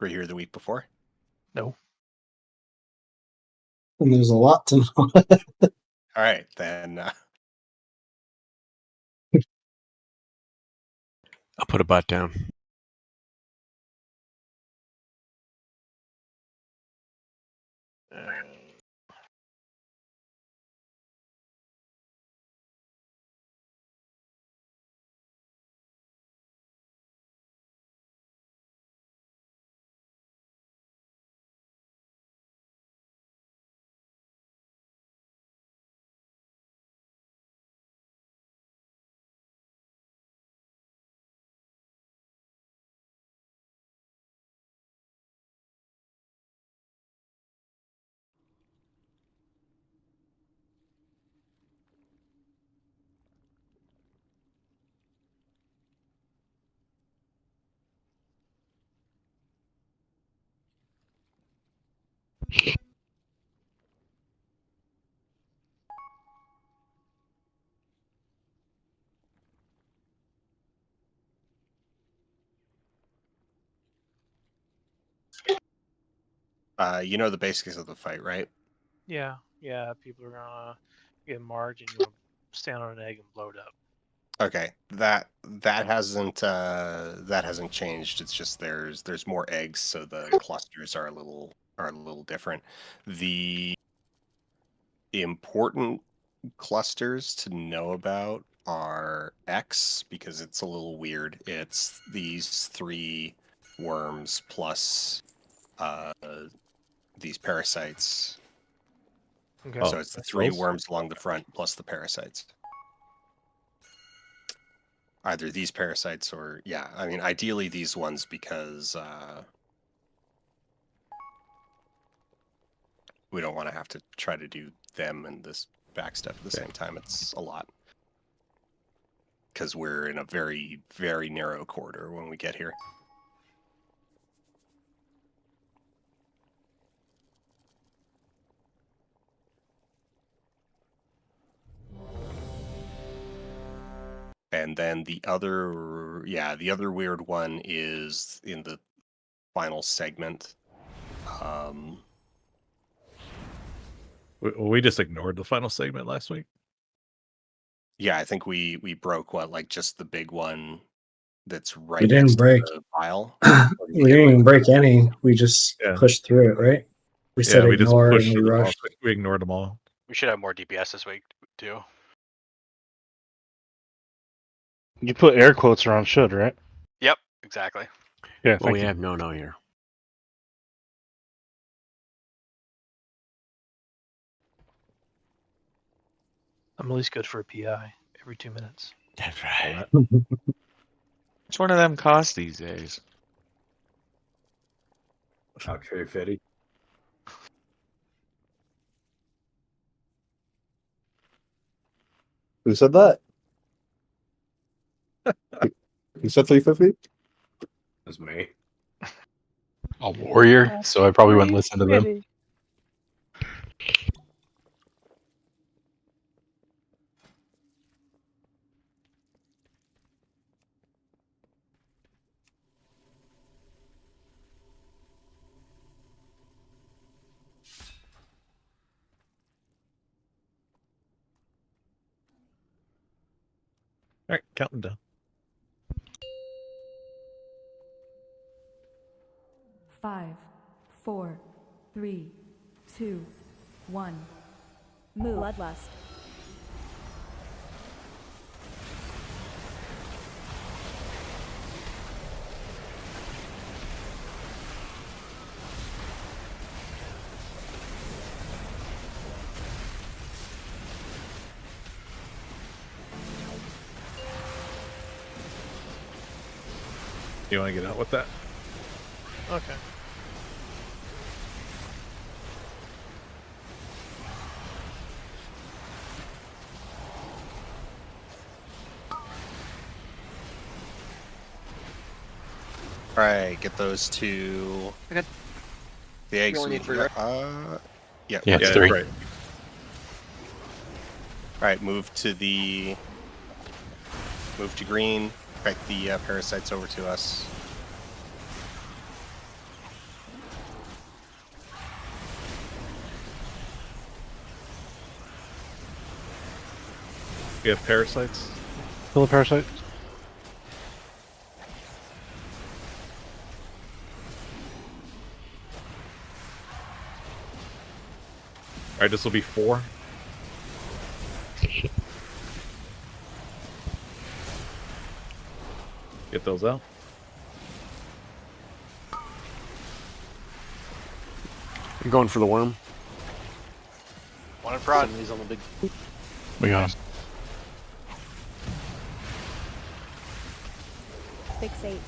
Were you here the week before? No. And there's a lot to know. All right, then. I'll put a butt down. You know the basics of the fight, right? Yeah, people are gonna get Marge and you'll stand on an egg and blow it up. Okay, that hasn't changed. It's just there's more eggs, so the clusters are a little different. The important clusters to know about are X, because it's a little weird. It's these 3 worms plus these parasites. Okay. So it's the 3 worms along the front plus the parasites. Either these parasites or, yeah, I mean, ideally these ones, because we don't want to have to try to do them and this back stuff at the same time. It's a lot. Because we're in a very, very narrow corridor when we get here. And then the other weird one is in the final segment. We just ignored the final segment last week. Yeah, I think we broke just the big one that's right We didn't next break. to the vial. We didn't even break any. We just pushed through it, right? We said we just ignore pushed and we through them all. rushed. We ignored them all. We should have more DPS this week too. You put air quotes around should, right? Yep, exactly. Yeah, Well, we you. have no here. I'm at least good for a PI every 2 minutes. That's right. Which one of them costs these days? Akshay Fitty. Who said that? Who said 350? That's me. A warrior, so I probably wouldn't listen to them. All right, counting down. 5, 4, 3, 2, 1. Move. Bloodlust. You want to get out with that? Okay. Alright, get those two. Okay. The eggs. only need we- three, right? Yeah. Yeah, it's three. Right. Alright, move to green. Crack the parasites over to us. You have parasites. Kill the parasite. All right, this will be 4. Get those out. I'm going for the worm. One in front. Somebody's on the big. We got him. Fixate.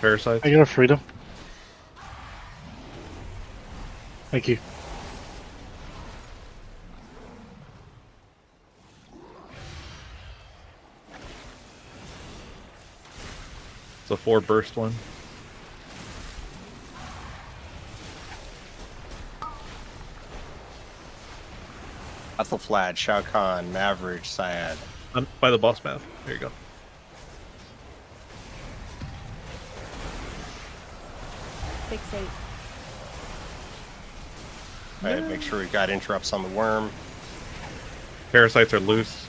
Parasites. I get a freedom. Thank you. It's a 4 burst one. Ethelflad, Shao Kahn, Maverick, Syad. By the boss math. Here you go. Fixate. Alright, make sure we've got interrupts on the worm. Parasites are loose.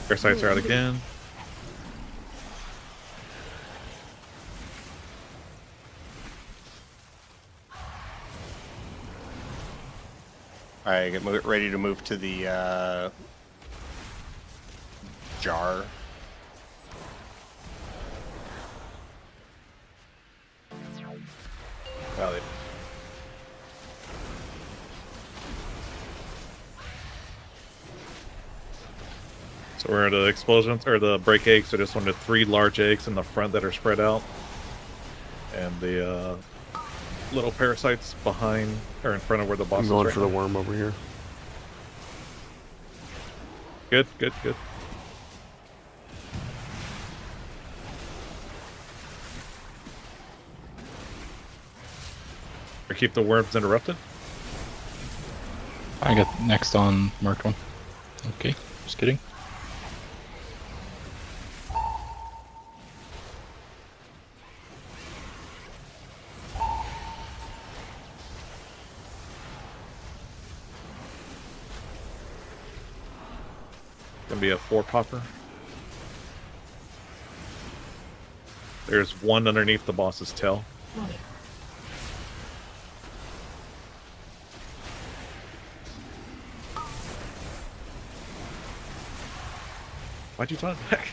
Parasites are out again. Alright, get ready to move to the jar. Well, So we're at the explosions or the break eggs. So just one of the 3 large eggs in the front that are spread out, and the little parasites behind or in front of where the boss I'm is. going right for the now. worm over here. Good, good, good. Or keep the worms interrupted. I got next on marked one. Okay, just kidding. Gonna be a 4 popper. There's one underneath the boss's tail. Why'd you taunt back?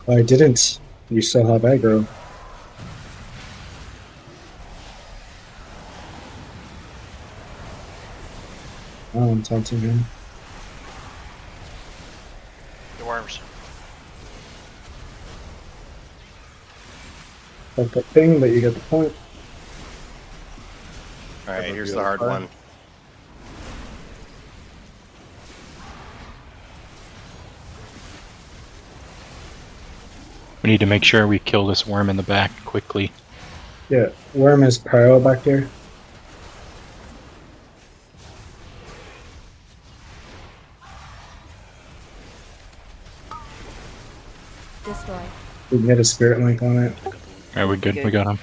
I didn't. You still have aggro. Oh, I'm taunting him. The worms. Like that thing, but you get the point. Alright, here's the hard one. We need to make sure we kill this worm in the back quickly. Yeah, worm is pyro back there. Destroy. We can get a spirit link on it. Alright, we're good. We got him.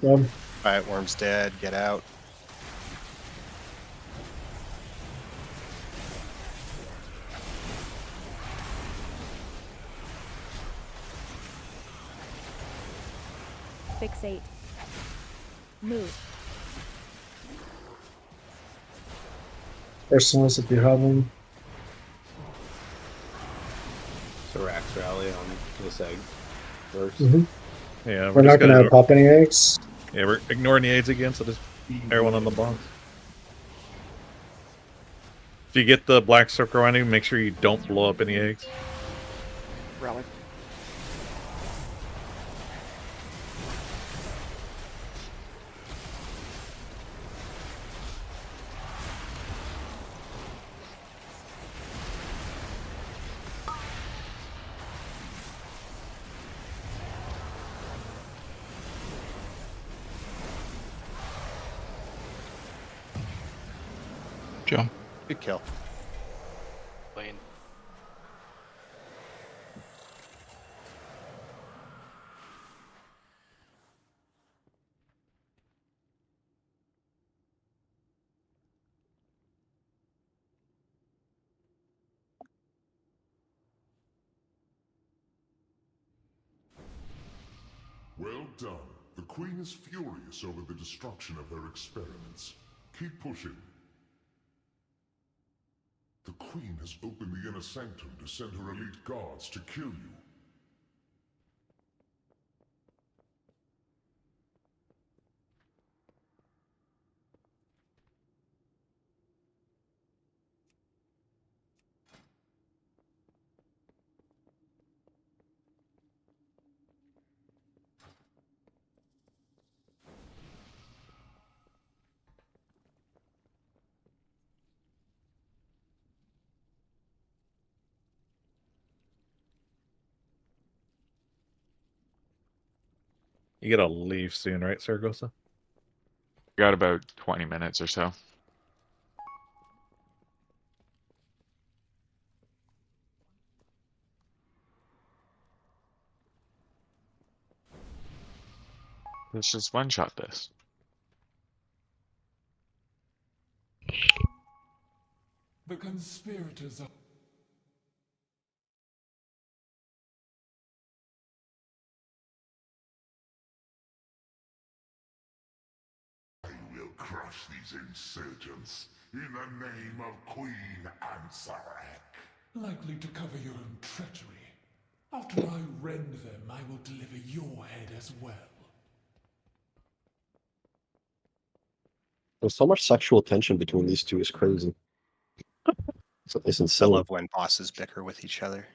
Alright, worm's dead. Get out. Fixate. Move. Personals if you have them. So Rax rally on this egg first. Mhm. Yeah, We're just not gonna pop any eggs. Yeah, we're ignoring the aids again, so just everyone on the box. If you get the black circle around you, make sure you don't blow up any eggs. Rally. Jump. Good kill. Clean. Well done. The Queen is furious over the destruction of her experiments. Keep pushing. The Queen has opened the inner sanctum to send her elite guards to kill you. You gotta leave soon, right, Saragossa? Got about 20 minutes or so. Let's just one-shot this. The conspirators are... I will crush these insurgents in the name of Queen Ansarak. likely to cover your own treachery. After I rend them, I will deliver your head as well. There's so much sexual tension between these two. It's crazy. It's I insane. love when bosses bicker with each other.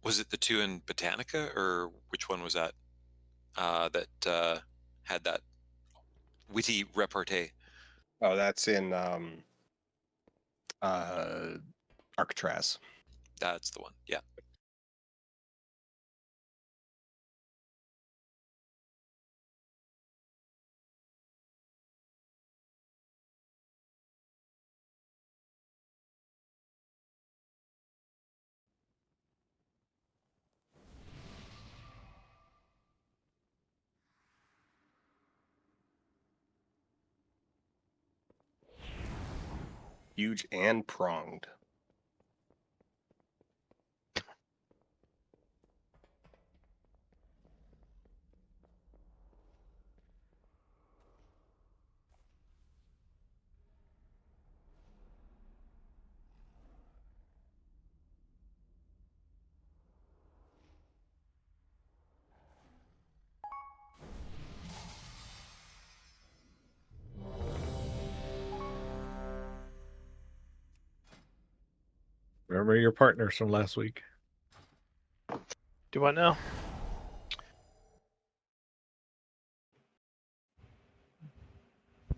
Was it the two in Botanica, or which one was that? That had that witty repartee. Oh, that's in Arcatraz. That's the one. Yeah. Huge and pronged. Remember your partners from last week. Do what now?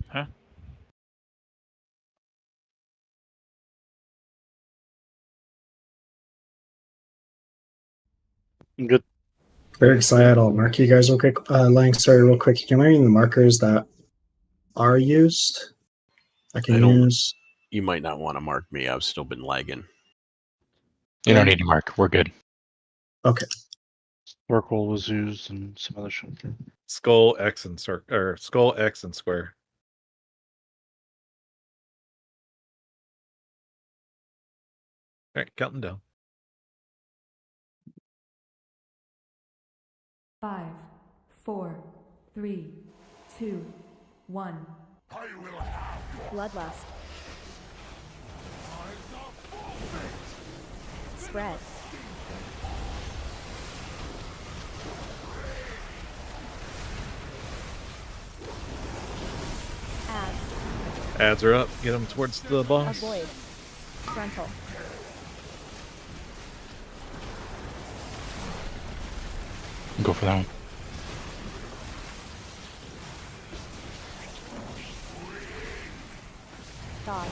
Huh? I'm good. Very excited. I'll mark you guys real quick. Lang, sorry, real quick. You can mark the markers that are used. I can use. You might not want to mark me. I've still been lagging. You don't need to mark. We're good. Okay. Sparkle was used and some other shit. Skull X and or Skull X and square. All right, counting down. 5, 4, 3, 2, 1. Bloodlust. Spread. Ads. Ads are up. Get them towards the boss. Avoid. Frontal. Go for that one. Dodge.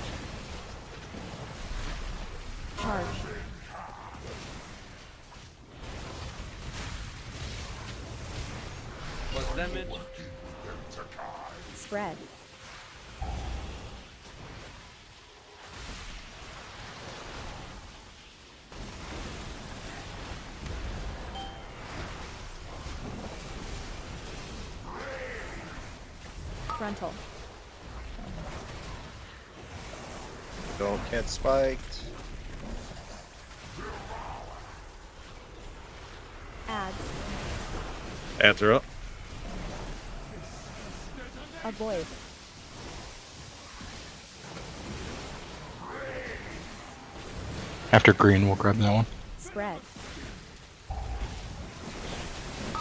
Charge. What's damage? Spread. Frontal. Don't get spiked. Ads. Ads are up. Avoid. After green, we'll grab that one. Spread.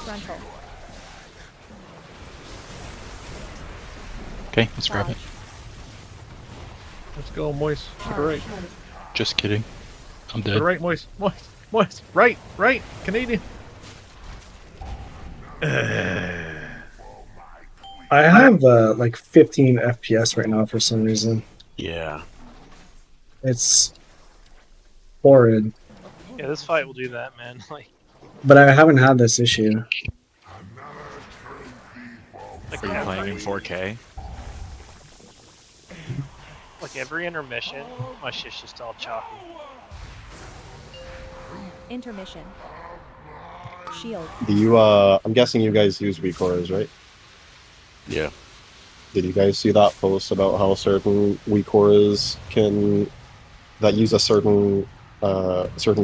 Frontal. Okay, let's grab it. Let's go, Moist. To the right. Just kidding. I'm To dead. the right, Moist. Moist. Moist. Right. Right. Canadian. I have like 15 FPS right now for some reason. Yeah. It's horrid. Yeah, this fight will do that, man. Like, But I haven't had this issue. Are you playing in 4K? like every intermission, my shit's just all choppy. Intermission. Shield. Do you I'm guessing you guys use WeakCores, right? Yeah. Did you guys see that post about how certain WeakCores that use a certain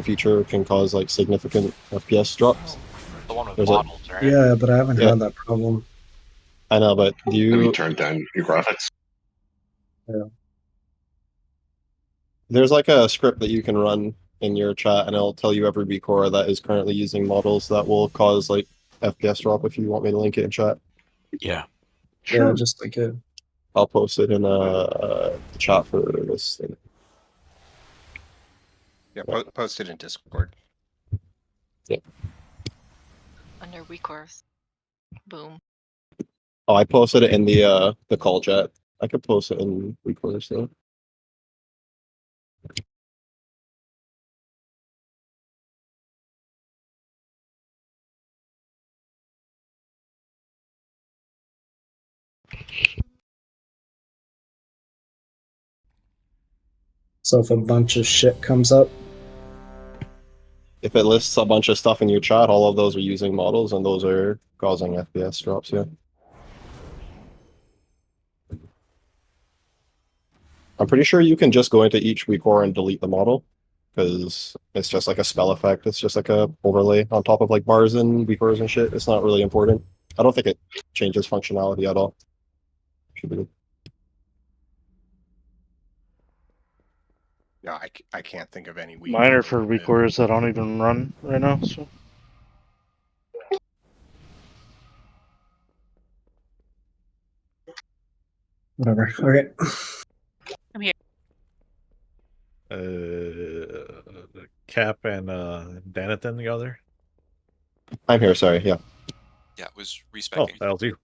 feature can cause like significant FPS drops? The one with There's models, right? Yeah, but I haven't had that problem. I know, but do you... Have you turned down your graphics? Yeah. There's like a script that you can run in your chat, and it'll tell you every WeakCore that is currently using models that will cause like FPS drop. If you want me to link it in chat, Yeah. Yeah, just like it. I'll post it in the chat for this thing. Yeah, post it in Discord. Yeah. Under WeakCores. Boom. Oh, I posted it in the call chat. I could post it in WeakCore still. So if a bunch of shit comes up, If it lists a bunch of stuff in your chat, all of those are using models, and those are causing FPS drops. Yeah. I'm pretty sure you can just go into each WeakCore and delete the model, because it's just like a spell effect. It's just like a overlay on top of like bars and WeakCores and shit. It's not really important. I don't think it changes functionality at all. Should be good. No, I can't think of any weak. Mine are for WeakCores that don't even run right now. So whatever. Okay. I'm here. Cap and Danathan the other. I'm here. Sorry. Yeah. Yeah, it was Oh, respecting. that'll do.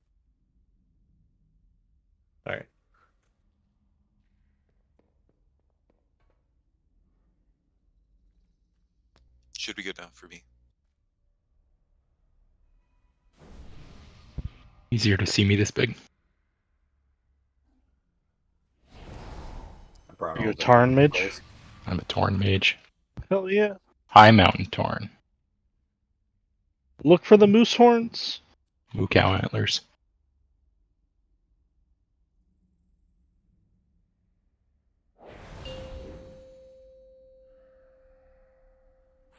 All right. Should be good now for me. Easier to see me this big. Are you a Tarn mage? I'm a Torn mage. Hell yeah. High Mountain Torn. Look for the moose horns. Moo cow antlers.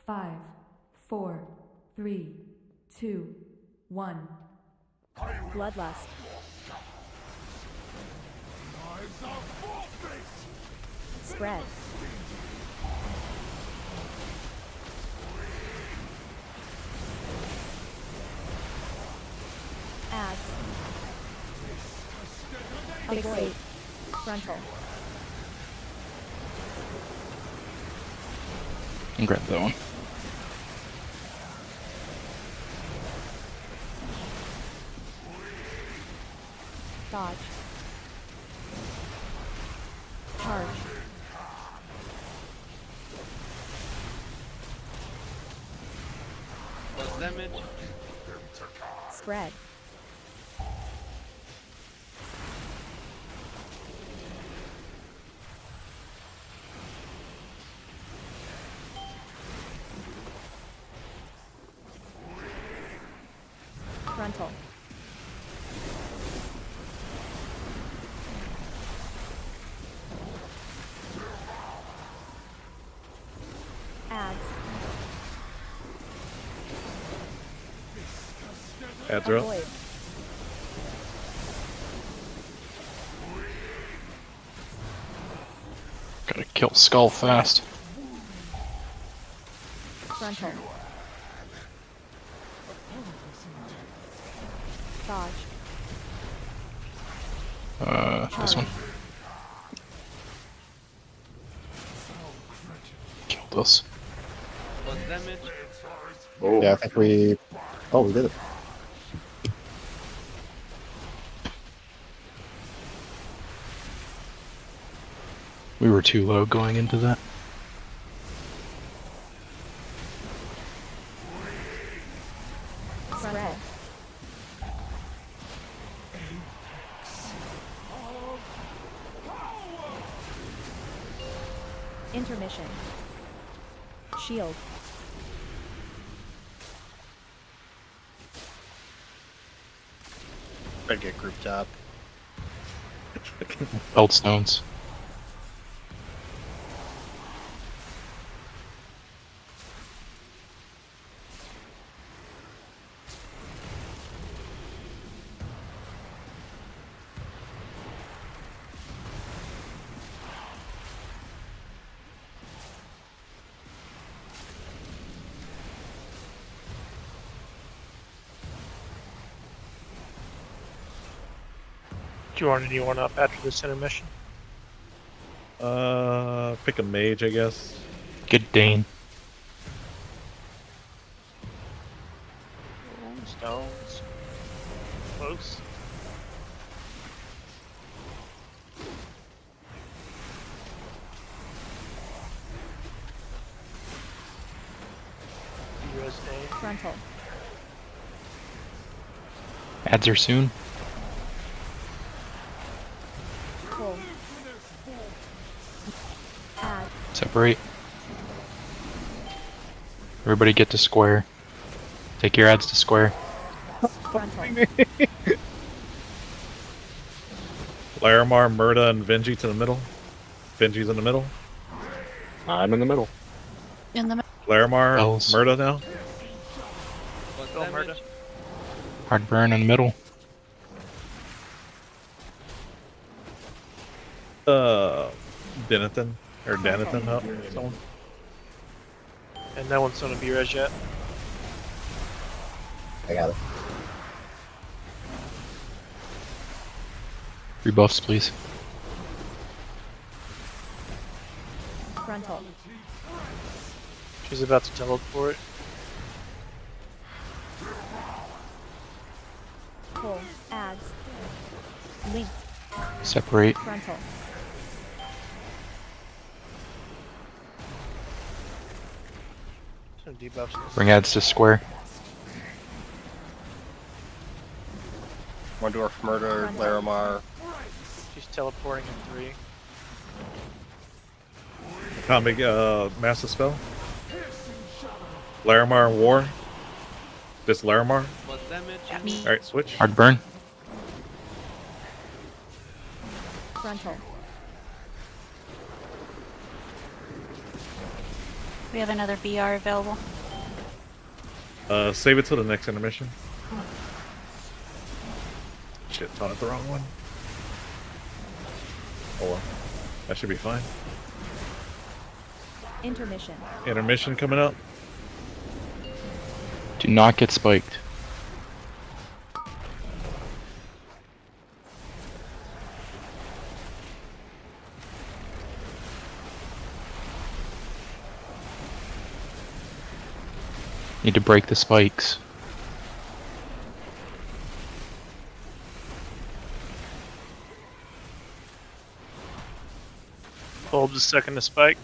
Five, 4, 3, 2, 1. Bloodlust. Spread. Adds. Avoid. Frontal. And grab that one. Dodge. Charge. Plus damage. Spread. Frontal. Adds. Adds are up. Avoid. Gotta kill Skull fast. Frontal. Dodge. This one. Kill this. Plus damage. Yeah, I think we... Oh, we did it. We were too low going into that. Spread. Intermission. Shield. Better get grouped up. Belt stones. Do you want anyone up after this intermission? Pick a mage, I guess. Good Dane. Stones. Close. Frontal. Ads are soon. Pull. Add. Separate. Everybody get to square. Take your ads to square. Frontal. Larimar, Murda, and Venji to the middle. Venji's in the middle. I'm in the middle. In the Larimar, Bells. Murda now. Plus Go damage. murder. Hard burn in the middle. Denathan. Or Danathan, oh, someone. And no one's on a B-res yet. I got it. Rebuffs, please. Frontal. She's about to teleport. Pull. Adds. Link. Separate. Frontal. Some debuffs. Bring ads to square. Wondorf murder, Larimar. She's teleporting in 3. Comic massive spell. Larimar War. This Larimar. Plus damage. Alright, switch. Hard burn. Frontal. We have another BR available. Save it till the next intermission. Shit, taught it the wrong one. Oh well. That should be fine. Intermission. Intermission coming up. Do not get spiked. Need to break the spikes. Bulb's a second to spike.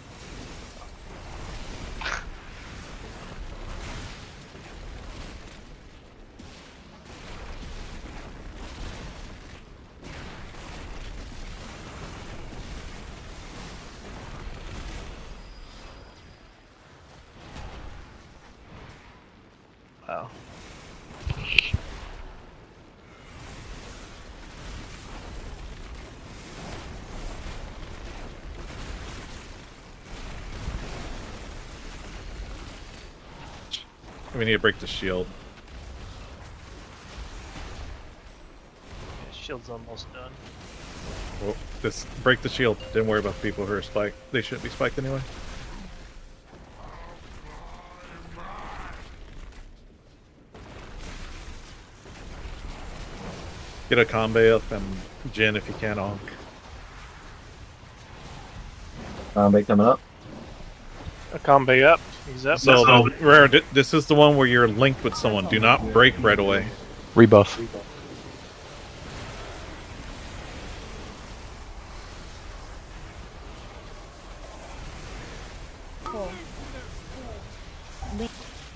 Wow. We need to break the shield. Yeah, shield's almost done. Well, this break the shield. Didn't worry about people who are spiked. They shouldn't be spiked anyway. Get a combo up and Jin if you can, Onk. Combat coming up. A combo up. He's up. So, Rare, this is the one where you're linked with someone. Do not break right away. Rebuff. Pull. Link.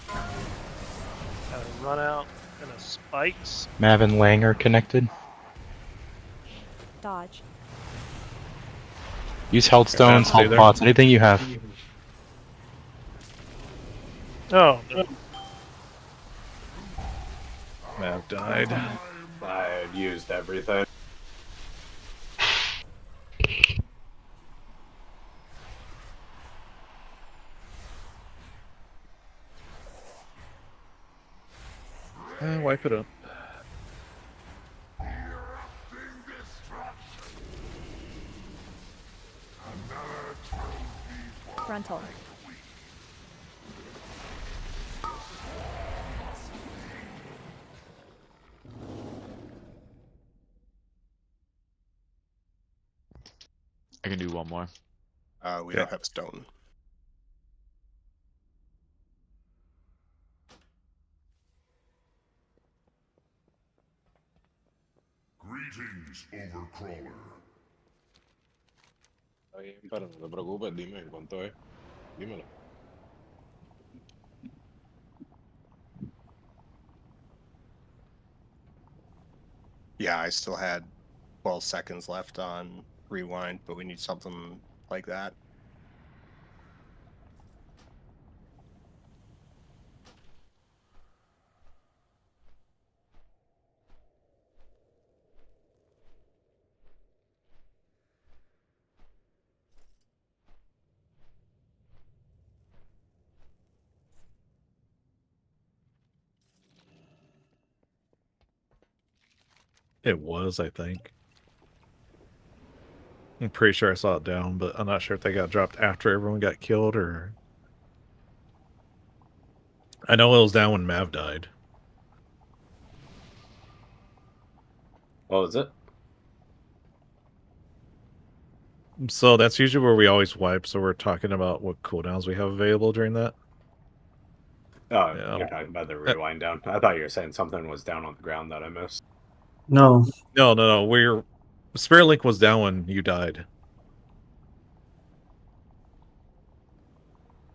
Got a run out and a spikes. Mav and Lang are connected. Dodge. Use held stones, Stay held there. pots, anything you have. Oh. Mav died. I've used everything. Wipe it up. Frontal. I can do one more. We don't have a stone. Greetings, Overcrawler. Está bien, pero no te preocupes, dime cuánto es. Dímelo. Yeah, I still had 12 seconds left on rewind, but we need something like that. It was, I think. I'm pretty sure I saw it down, but I'm not sure if they got dropped after everyone got killed or... I know it was down when Mav died. What was it? So that's usually where we always wipe, so we're talking about what cooldowns we have available during that. Oh, Yeah. you're talking about the rewind down. I thought you were saying something was down on the ground that I missed. No. No. We're Spirit Link was down when you died.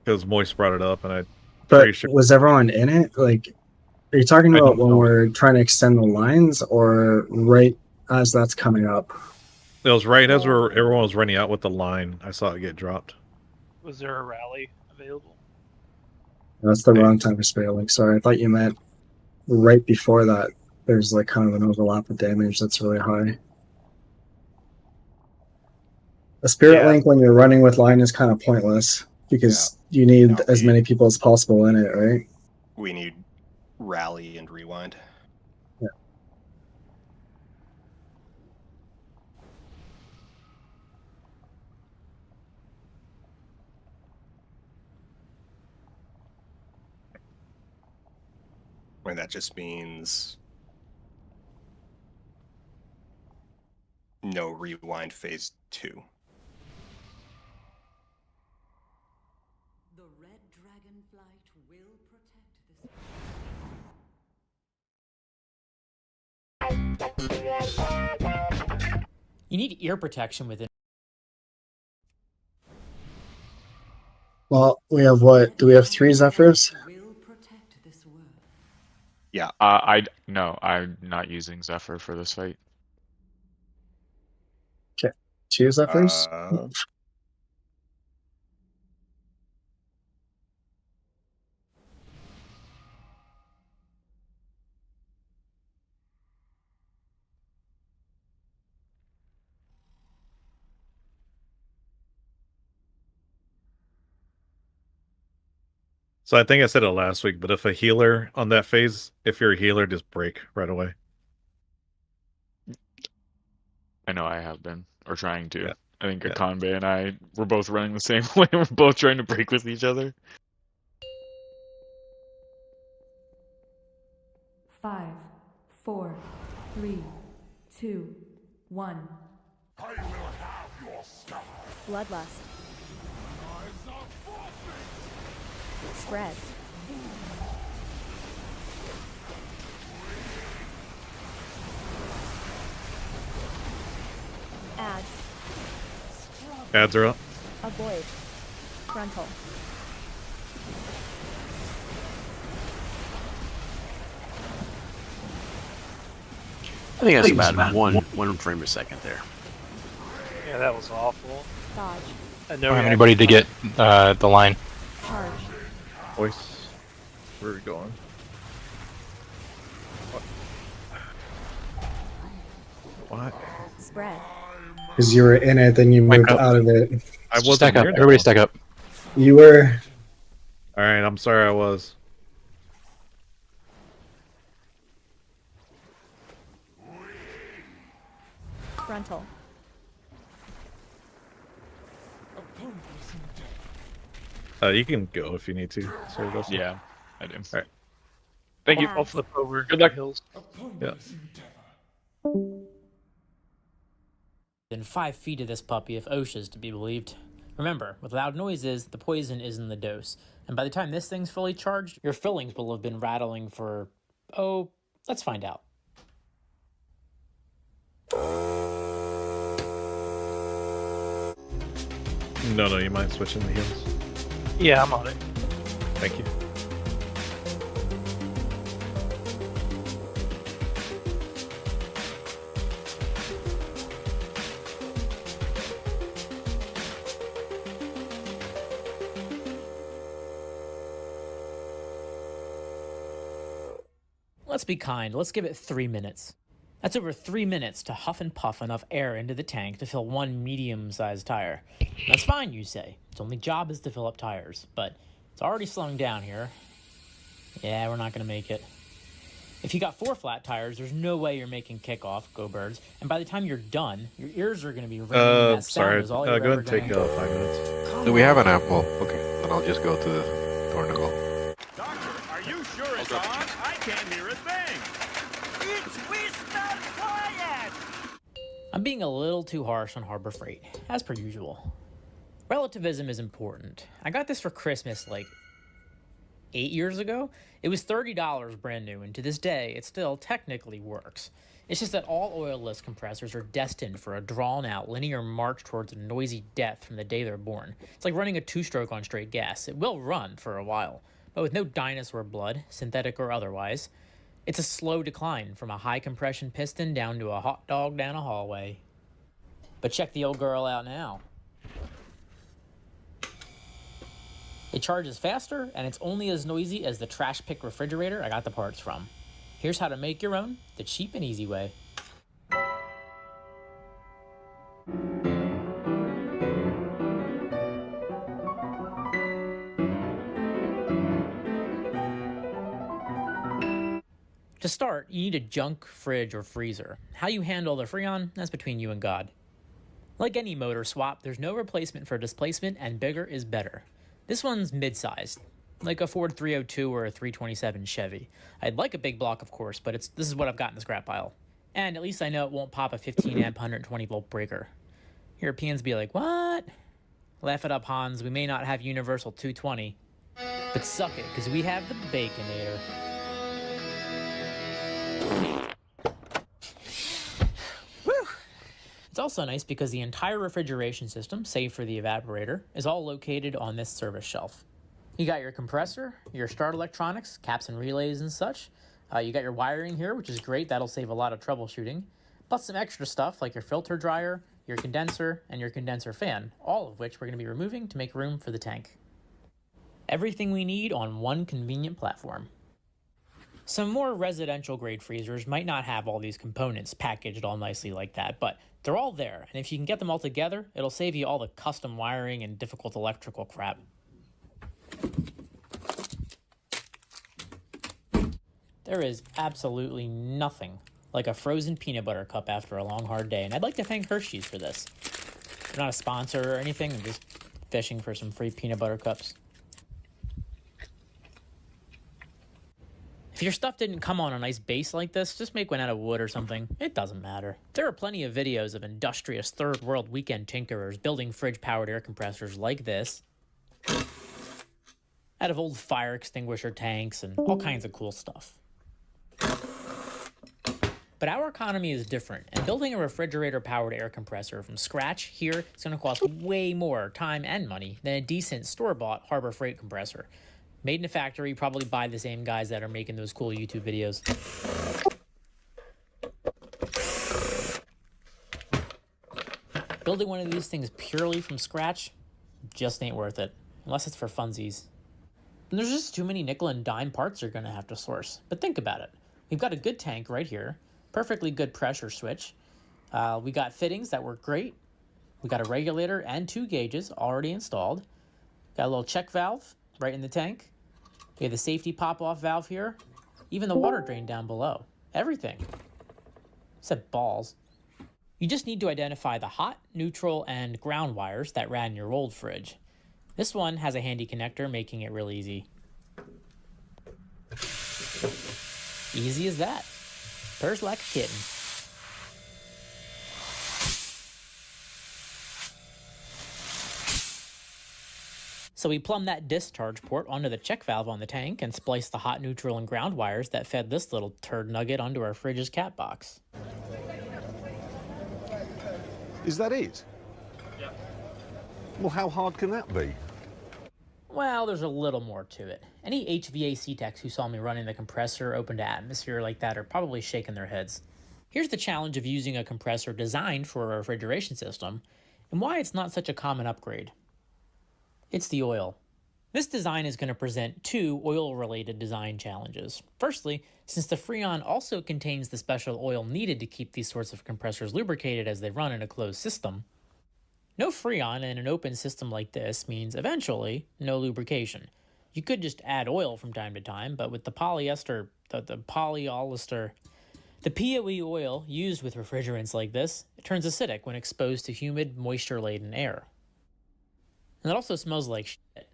Because Moist brought it up, and I'm But pretty sure. was everyone in it? Like, Are you talking I about don't when know. we're trying to extend the lines, or right as that's coming up? It was right as everyone was running out with the line. I saw it get dropped. Was there a rally available? That's the wrong time to Spirit Link. Sorry, I thought you meant right before that. There's like kind of an overlap of damage that's really high. A Spirit Link when you're running with line is kind of pointless because you need as many people as possible in it, right? We need rally and rewind. Yeah. I mean, that just means no rewind phase 2. The red dragonflight will protect this. You need ear protection with it. Well, we have what? Do we have 3 Zephyrs? Yeah. No, I'm not using Zephyr for this fight. Okay. 2 Zephyrs? So I think I said it last week, but if a healer on that phase, if you're a healer, just break right away. I know I have been, or trying to. Yeah. I think Akanbe and I were both running the same way. We're both trying to break with each other. 5, 4, 3, 2, 1. I will have your scar. Bloodlust. Spread. Ads. Ads are up. Avoid. Frontal. I think that's about one frame a second there. Yeah, that was awful. Dodge. I I don't have anybody to get the line. Charge. Voice. Where are we going? What? Spread. Because you were in it, then you moved out of it. I wasn't stack up. here Everybody though. stack up. You were. Alright, I'm sorry I was. Frontal. You can go if you need to. Sorry, go. Yeah, I do. Alright. Thank you. I'll flip over. Good luck. Hills. Yeah. Within 5 feet of this puppy if OSHA's to be believed. Remember, with loud noises, the poison is in the dose. And by the time this thing's fully charged, your fillings will have been rattling for, oh, let's find out. No, you might switch in the heals. Yeah, I'm on it. Thank you. Let's be kind. Let's give it 3 minutes. That's over 3 minutes to huff and puff enough air into the tank to fill one medium-sized tire. That's fine, you say. Its only job is to fill up tires, but it's already slowing down here. Yeah, we're not going to make it. If you got 4 flat tires, there's no way you're making kickoff, go birds, and by the time you're done, your ears are going to be ringing and that sorry. sound is all Go you're ahead ever and take gonna... 5 minutes. Do we have an apple? Okay, then I'll just go to the Tornacle. Are you sure it's on? I can't hear a thing. It's whisper quiet. I'm being a little too harsh on Harbor Freight, as per usual. Relativism is important. I got this for Christmas like 8 years ago. It was $30 brand new, and to this day, it still technically works. It's just that all oilless compressors are destined for a drawn-out linear march towards a noisy death from the day they're born. It's like running a 2-stroke on straight gas. It will run for a while, but with no dinosaur blood, synthetic or otherwise. It's a slow decline from a high compression piston down to a hot dog down a hallway. But check the old girl out now. It charges faster, and it's only as noisy as the trash pick refrigerator I got the parts from. Here's how to make your own the cheap and easy way. To start, you need a junk fridge or freezer. How you handle the Freon, that's between you and God. Like any motor swap, there's no replacement for displacement, and bigger is better. This one's mid-sized, like a Ford 302 or a 327 Chevy. I'd like a big block, of course, but this is what I've got in the scrap pile. And at least I know it won't pop a 15 amp 120 volt breaker. Europeans be like, what? Laugh it up, Hans, we may not have universal 220. But suck it, because we have the Baconator. It's also nice because the entire refrigeration system, save for the evaporator, is all located on this service shelf. You got your compressor, your start electronics, caps and relays and such. You got your wiring here, which is great. That'll save a lot of troubleshooting. Plus some extra stuff like your filter dryer, your condenser, and your condenser fan, all of which we're going to be removing to make room for the tank. Everything we need on one convenient platform. Some more residential grade freezers might not have all these components packaged all nicely like that, but they're all there, and if you can get them all together, it'll save you all the custom wiring and difficult electrical crap. There is absolutely nothing like a frozen peanut butter cup after a long, hard day, and I'd like to thank Hershey's for this. They're not a sponsor or anything, I'm just fishing for some free peanut butter cups. If your stuff didn't come on a nice base like this, just make one out of wood or something. It doesn't matter. There are plenty of videos of industrious third world weekend tinkerers building fridge-powered air compressors like this out of old fire extinguisher tanks and all kinds of cool stuff. But our economy is different, and building a refrigerator-powered air compressor from scratch here is going to cost way more time and money than a decent store-bought Harbor Freight compressor. Made in a factory, probably by the same guys that are making those cool YouTube videos. Building one of these things purely from scratch just ain't worth it, unless it's for funsies. And there's just too many nickel and dime parts you're going to have to source. But think about it. We've got a good tank right here, perfectly good pressure switch. We got fittings that work great. We got a regulator and 2 gauges already installed. Got a little check valve right in the tank. We have the safety pop-off valve here. Even the water drain down below. Everything. Except balls. You just need to identify the hot, neutral, and ground wires that ran your old fridge. This one has a handy connector, making it real easy. Easy as that. Purrs like a kitten. So we plumb that discharge port onto the check valve on the tank and splice the hot, neutral, and ground wires that fed this little turd nugget onto our fridge's cat box. Is that it? Yeah. Well, how hard can that be? Well, there's a little more to it. Any HVAC techs who saw me running the compressor open to atmosphere like that are probably shaking their heads. Here's the challenge of using a compressor designed for a refrigeration system, and why it's not such a common upgrade. It's the oil. This design is going to present 2 oil-related design challenges. Firstly, since the Freon also contains the special oil needed to keep these sorts of compressors lubricated as they run in a closed system, no Freon in an open system like this means eventually no lubrication. You could just add oil from time to time, but with the polyester, the POE oil used with refrigerants like this, it turns acidic when exposed to humid, moisture-laden air. And it also smells like shit.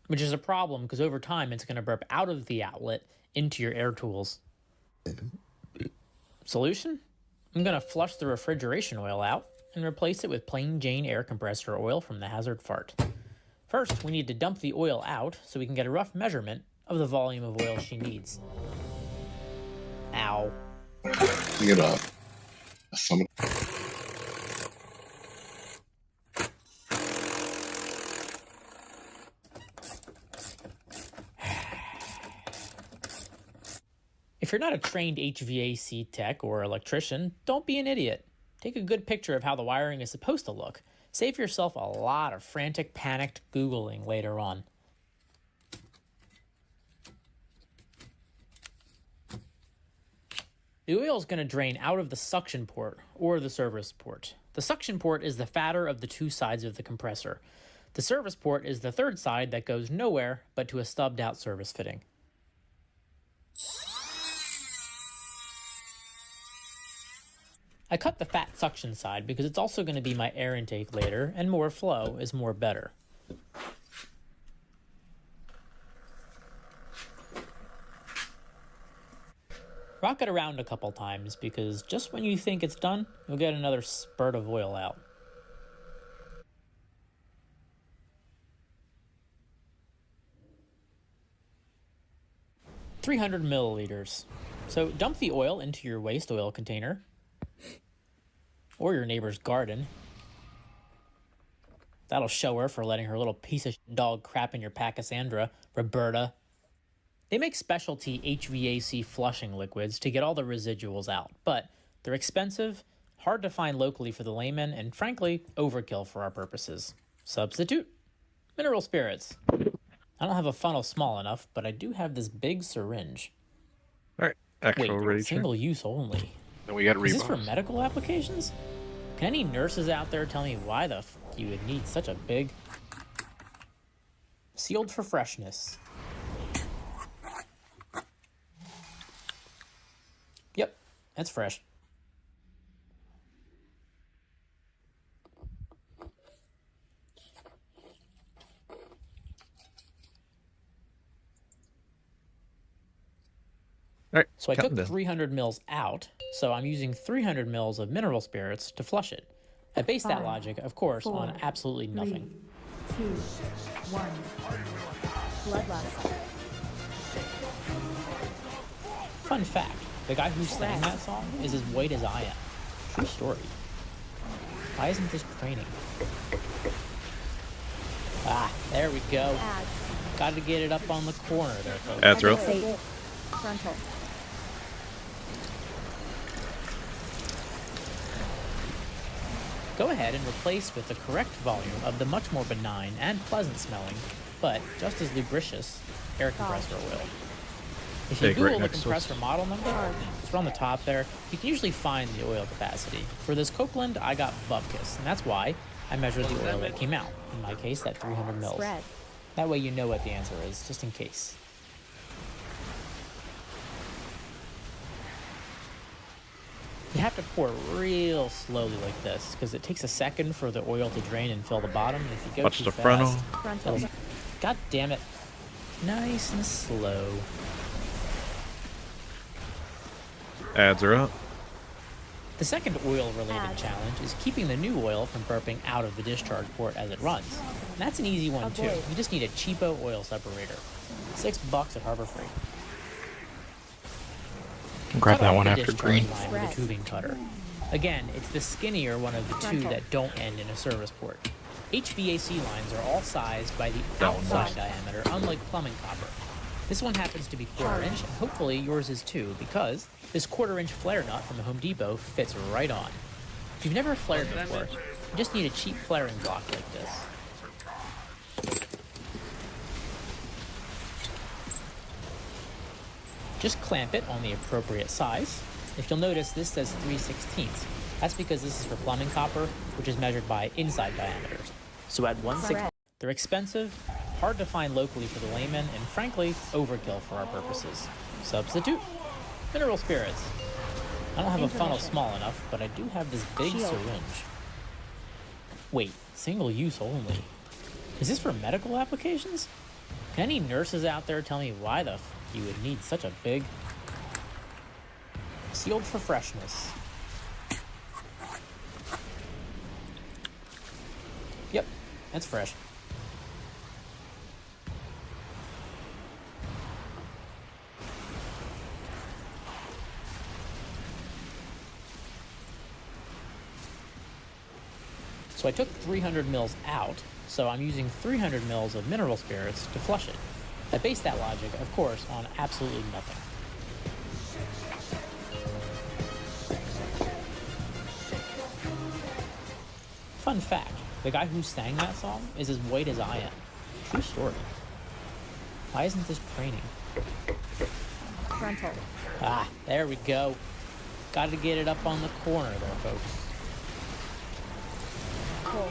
Which is a problem because over time it's going to burp out of the outlet into your air tools. Solution? I'm going to flush the refrigeration oil out and replace it with plain Jane air compressor oil from the Hazard Fart. First, we need to dump the oil out so we can get a rough measurement of the volume of oil she needs. Ow. Get up. Someone. If you're not a trained HVAC tech or electrician, don't be an idiot. Take a good picture of how the wiring is supposed to look. Save yourself a lot of frantic, panicked Googling later on. The oil is going to drain out of the suction port or the service port. The suction port is the fatter of the two sides of the compressor. The service port is the third side that goes nowhere but to a stubbed out service fitting. I cut the fat suction side because it's also going to be my air intake later, and more flow is more better. Rock it around a couple times because just when you think it's done, you'll get another spurt of oil out. $300 milliliters. So dump the oil into your waste oil container or your neighbor's garden. That'll show her for letting her little piece of dog crap in your Pachysandra, Roberta. They make specialty HVAC flushing liquids to get all the residuals out, but they're expensive, hard to find locally for the layman, and frankly, overkill for our purposes. Substitute mineral spirits. I don't have a funnel small enough, but I do have this big syringe. Alright, actual Wait, ready. single use only. Then we got Is this Reebok. for medical applications? Can any nurses out there tell me why the f you would need such a big... Sealed for freshness. Yep, that's fresh. Alright, So I took 300 mils out, so I'm using 300 mils of mineral spirits to flush it. I base that 5, logic, of course, 4, on absolutely nothing. 3, 2, 1. Bloodlust. Fun fact, the guy who sang that song is as white as I am. True story. Why isn't this training? Ah, there we go. Ads. Got to get it up on the corner there, folks. Ads real. Satan. Frontal. Go ahead and replace with the correct volume of the much more benign and pleasant smelling, but just as lubricious, air compressor oil. If you Take right Google the next to us. compressor model number, it's on the top there, you can usually find the oil capacity. For this Copeland, I got Bubkiss, and that's why I measured the oil that came out. In my case, that 300 mils. Spread. That way you know what the answer is, just in case. You have to pour real slowly like this, because it takes a second for the oil to drain and fill the bottom. And if you go Watch too the fast, frontal. Frontal. God damn it. Nice and slow. Ads are up. The second oil-related challenge is keeping the new oil from burping out of the discharge port as it runs. And that's an easy one too. Avoid. You just need a cheapo oil separator. $6 at Harbor Freight. Grab Cut that off one the after discharge green. line with a tubing cutter. Again, it's the skinnier one of the two Frontal. that don't end in a service port. HVAC lines are all sized by the That one's outside nice. diameter, unlike plumbing copper. This one happens to be 1/4 inch, and hopefully yours is too, because this 1/4 inch flare nut from the Home Depot fits right on. If you've never flared before, you just need a cheap flaring block like this. Just clamp it on the appropriate size. If you'll notice, this says 3/16. That's because this is for plumbing copper, which is measured by inside diameters. So add 1/6. They're expensive, hard to find locally for the layman, and frankly, overkill for our purposes. Substitute mineral spirits. I don't have a funnel small enough, but I do have this big Shield. syringe. Wait, single use only. Is this for medical applications? Can any nurses out there tell me why the f you would need such a big... Sealed for freshness. Yep, that's fresh. So I took 300 mils out, so I'm using 300 mils of mineral spirits to flush it. I base that logic, of course, on absolutely nothing. fun fact, the guy who sang that song is as white as I am. True story. Why isn't this training? Frontal. Ah, there we go. Got to get it up on the corner there, folks. Pull.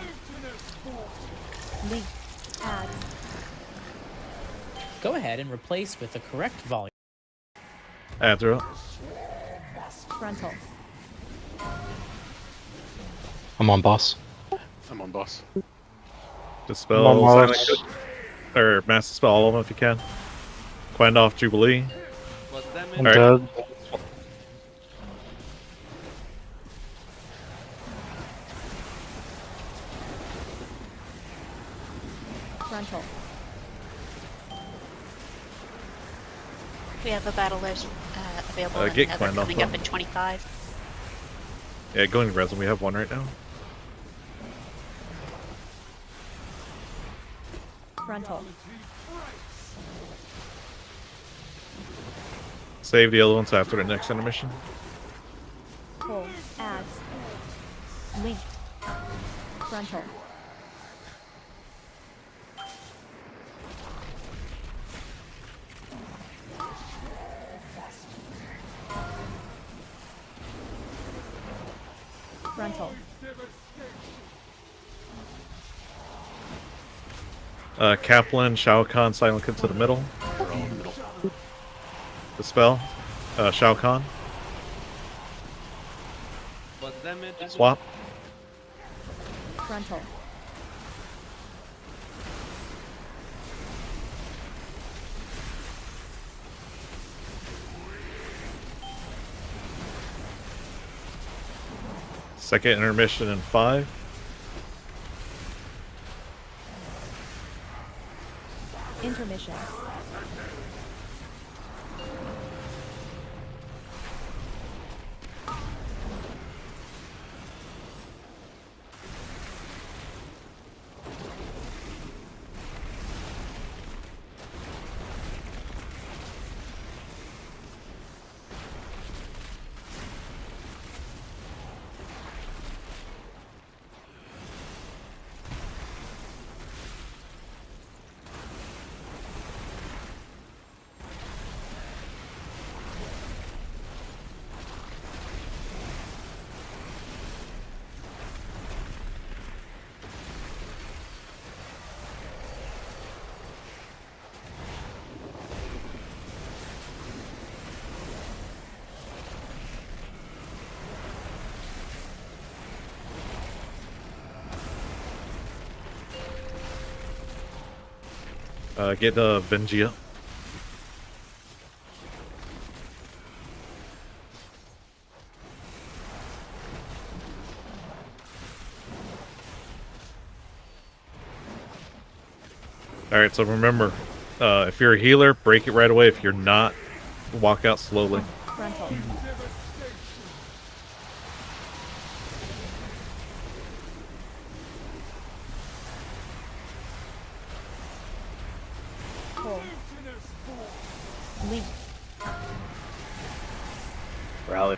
Leap. Adds. Go ahead and replace with the correct volume. Adra. Frontal. I'm on boss. I'm on boss. Dispel Mama. Silent or Mass Dispel all of them if you can. Quendorf Jubilee. Was damage. I'm Alright. dead. Frontal. We have a battle list available in get Nether Quendorf coming up up. in 25. Yeah, going to resin. We have one right now. Frontal. Save the other ones after the next intermission. Pull. Adds. Link. Frontal. Frontal. Kaplan, Shao Kahn, Silent Kid to the middle. We're all in the middle. Dispel. Shao Kahn. Was damage. Swap. Frontal. Second intermission in 5. Intermission. Get Vengia. Alright, so remember, if you're a healer, break it right away. If you're not, walk out slowly. Frontal. Pull. Leap. Rally.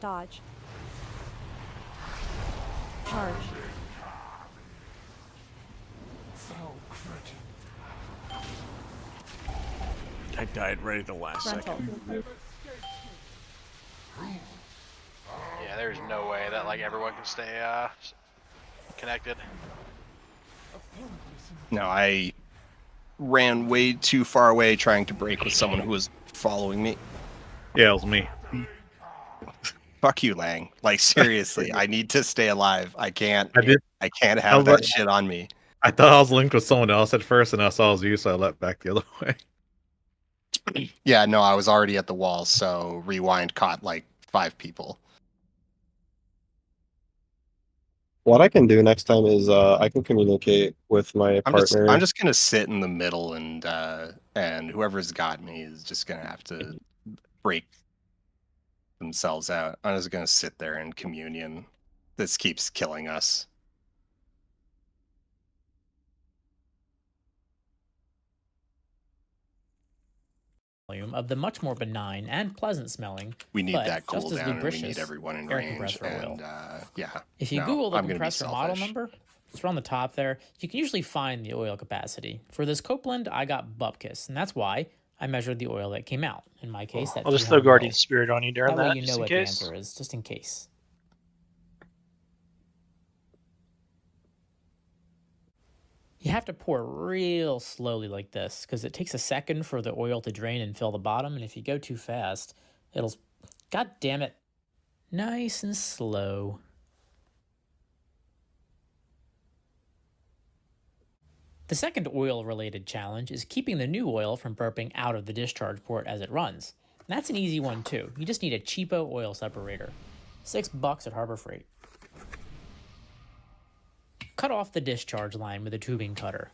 Dodge. Charge. I died right at the last Frontal. second. Yeah, there's no way that like everyone can stay connected. No, I ran way too far away trying to break with someone who was following me. Yeah, it was me. Fuck you, Lang. Like seriously, I need to stay alive. I can't. I can't I have was that like- shit on me. I thought I was linked with someone else at first, and I saw it was you, so I left back the other way. Yeah, no, I was already at the wall, so rewind caught like 5 people. What I can do next time is I can communicate with my partner. I'm just gonna sit in the middle, and whoever's got me is just gonna have to break themselves out. I'm just gonna sit there in communion. This keeps killing us. volume of the much more benign and pleasant smelling, We need but that just as cooldown, and we lubricious need everyone in air range. compressor oil. And yeah, If you no, Google the I'm gonna be compressor model selfish. number, it's on the top there, you can usually find the oil capacity. For this Copeland, I got Bupkis, and that's why I measured the oil that came out. In my case, that I'll just throw 300 Guardian mils. Spirit on you during That way that, you just know in what case. the answer is, just in case. You have to pour real slowly like this, because it takes a second for the oil to drain and fill the bottom, and if you go too fast, it'll, god damn it, nice and slow. The second oil-related challenge is keeping the new oil from burping out of the discharge port as it runs. And that's an easy one too. You just need a cheapo oil separator. $6 at Harbor Freight. Cut off the discharge line with a tubing cutter.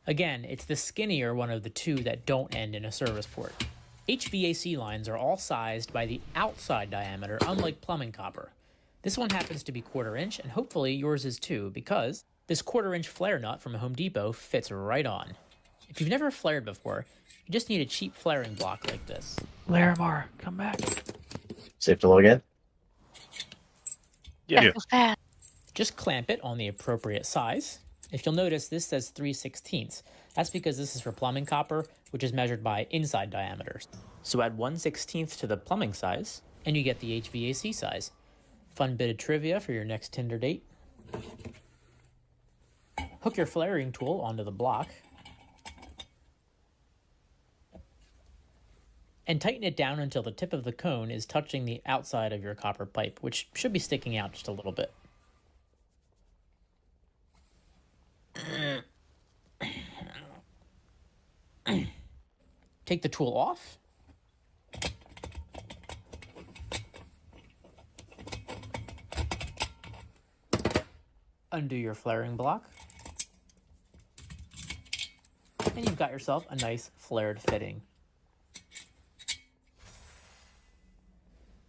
Again, it's the skinnier one of the two that don't end in a service port. HVAC lines are all sized by the outside diameter, unlike plumbing copper. This one happens to be 1/4 inch, and hopefully yours is too, because this 1/4 inch flare nut from Home Depot fits right on. If you've never flared before, you just need a cheap flaring block like this. Larimar, come back. Safe to log in? Yeah. Just clamp it on the appropriate size. If you'll notice, this says 3/16. That's because this is for plumbing copper, which is measured by inside diameters. So add 1/16 to the plumbing size, and you get the HVAC size. Fun bit of trivia for your next Tinder date. Hook your flaring tool onto the block, and tighten it down until the tip of the cone is touching the outside of your copper pipe, which should be sticking out just a little bit. Take the tool off. Undo your flaring block. And you've got yourself a nice flared fitting.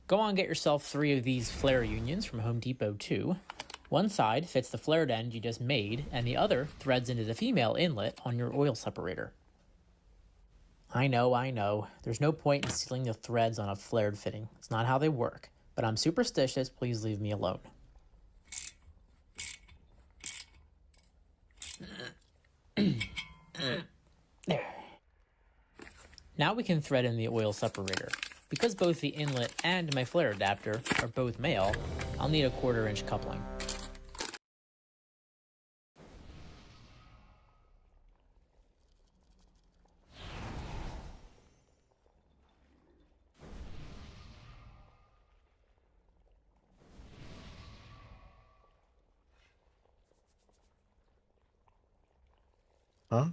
Go on and get yourself 3 of these flare unions from Home Depot too. One side fits the flared end you just made, and the other threads into the female inlet on your oil separator. I know. There's no point in sealing the threads on a flared fitting. It's not how they work. But I'm superstitious, please leave me alone. There. Now we can thread in the oil separator. Because both the inlet and my flare adapter are both male, I'll need a 1/4 inch coupling. Huh?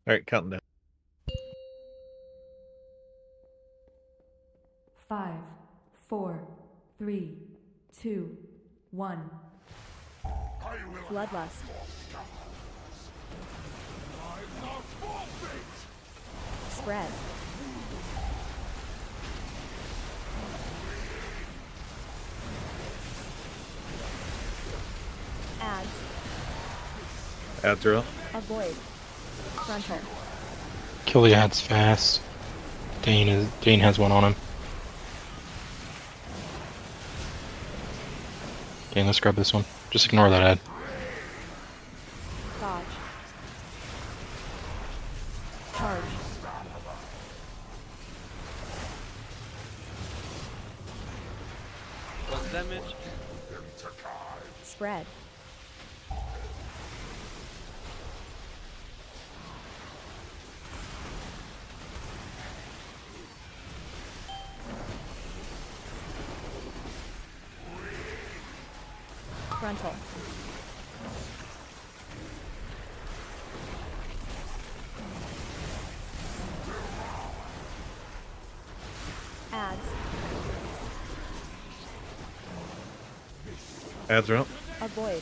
All right, counting down. 5, 4, 3, 2, 1. Bloodlust. Spread. Ads. Add drill. Avoid. Frontal. Kill the ads fast. Dane has one on him. Okay, let's grab this one. Just ignore that ad. Dodge. Charge. Plus damage. Spread. Frontal. Ads. Ads are up. Avoid.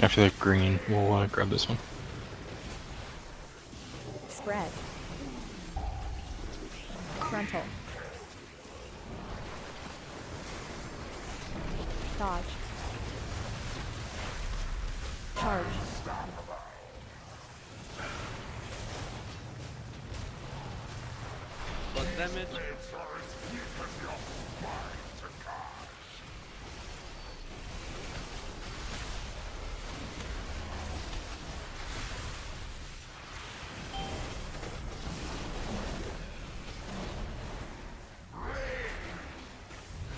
After the green, we'll grab this one. Spread. Frontal. Dodge. Charge. Plus damage.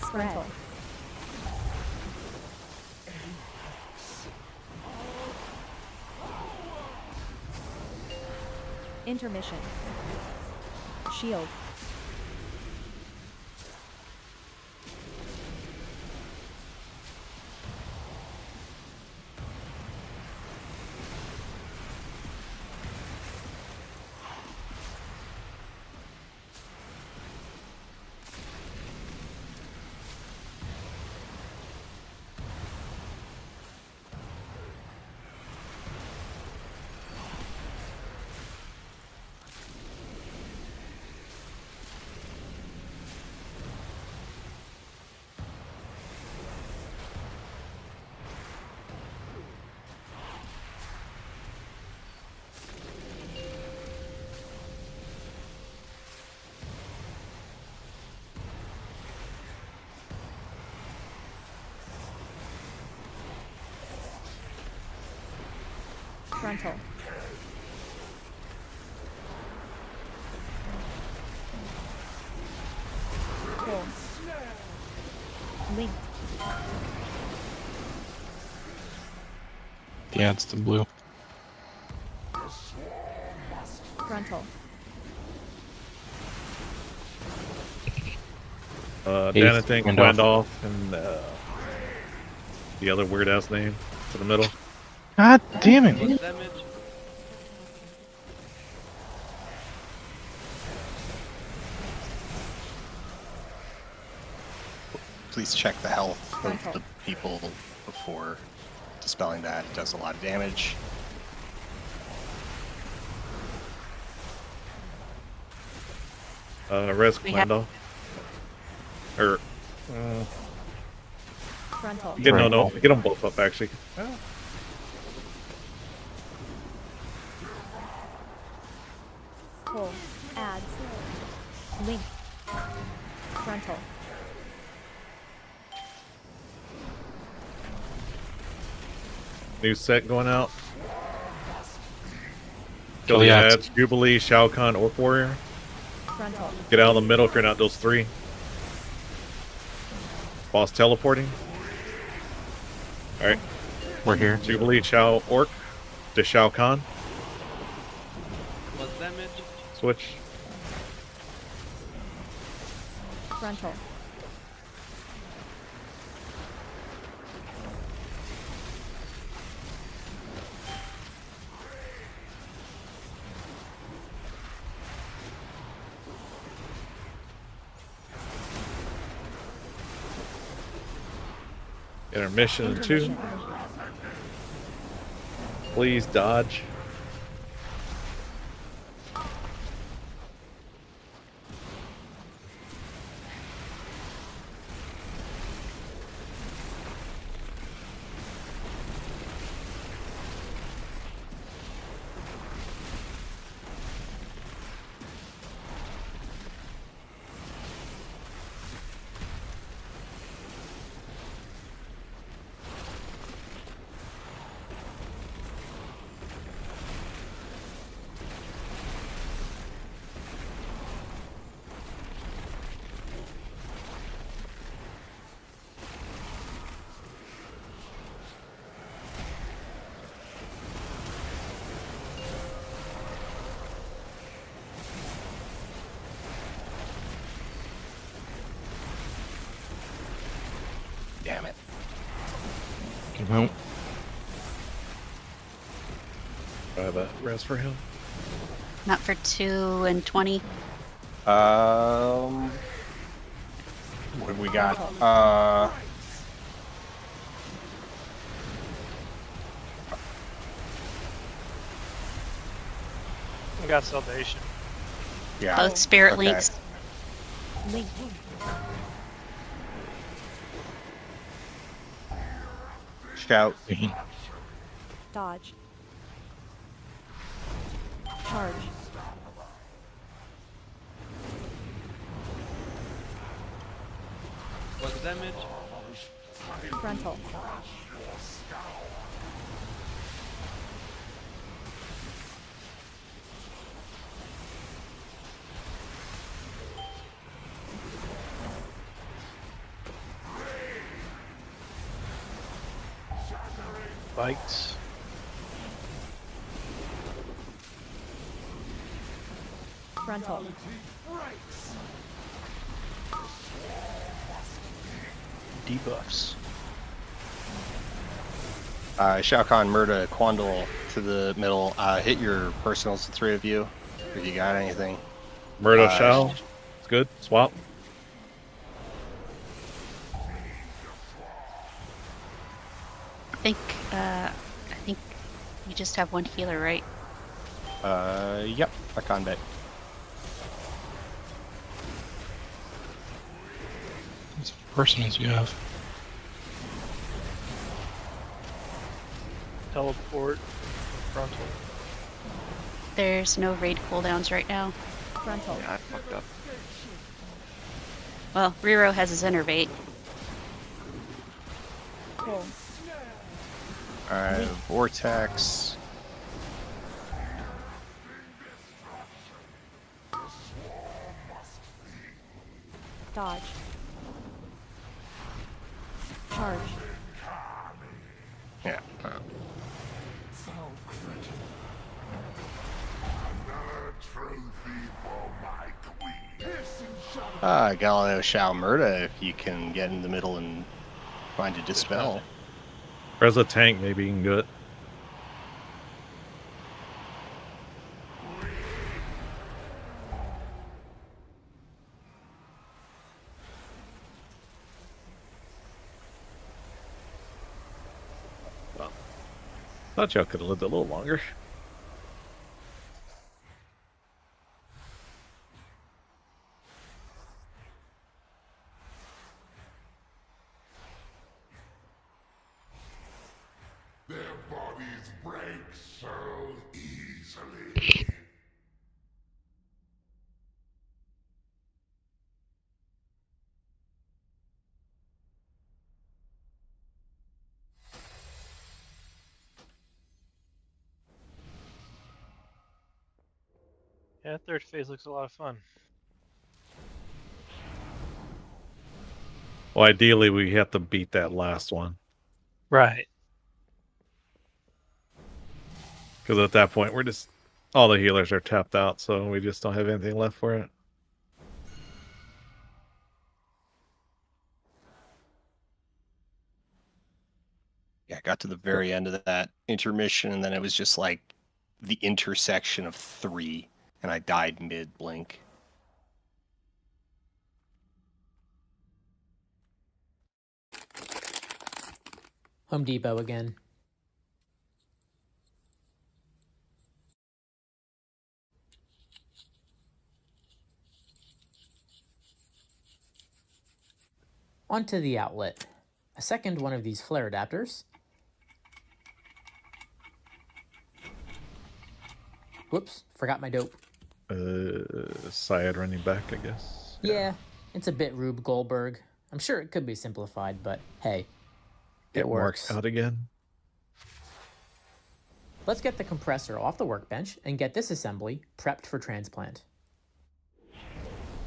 Frontal. Intermission. Shield. Frontal. Pull. Link. Yeah, it's the blue. Frontal. Danathan, Gandalf. Gandalf, and the other weird ass name to the middle. God damn it! Plus damage. Please check the health of the people before dispelling that. It does a lot of damage. Res We have- Gandalf. Or Frontal. no, get them both up actually. Pull. Adds. Link. Frontal. New set going out. Kill Kill the the ads. ads. Jubilee, Shao Kahn, Orc Warrior. Frontal. Get out of the middle if you're not those three. Boss teleporting. Alright. We're here. Jubilee, Shao, Orc. To Shao Kahn. Plus damage. Switch. Frontal. Intermission in 2. Please dodge. Damn it. Well, I have a res for him. Not for 2 and 20. What have we got? I got salvation. Yeah. Both spirit okay. links. Link. Shout. Dodge. Charge. What's damage? Frontal. Bites. Frontal. Debuffs. Shao Kahn, Murda, Quandal to the middle. Hit your personals, the three of you, if you got anything. Murdo Shao. It's good. Swap. I think you just have one healer, right? Yep, Archon Bet. It's personals you have. Teleport. Frontal. There's no raid cooldowns right now. Frontal. Yeah, I fucked up. Well, Riro has his innervate. Pull. Alright, Vortex. Dodge. Charge. Yeah. Galileo Shao Murda, if you can get in the middle and find a dispel. As a tank, maybe you can do it. Well, thought y'all could have lived a little longer. Their bodies break so easily. Yeah, third phase looks a lot of fun. Well, ideally, we have to beat that last one. Right. Because at that point, we're just... all the healers are tapped out, so we just don't have anything left for it. Yeah, I got to the very end of that intermission, and then it was just like the intersection of 3, and I died mid-blink. Home Depot again. Onto the outlet. A second one of these flare adapters. Whoops, forgot my dope. Syed running back, I guess. Yeah, it's a bit Rube Goldberg. I'm sure it could be simplified, but hey, Get it works. Mark out again. Let's get the compressor off the workbench and get this assembly prepped for transplant.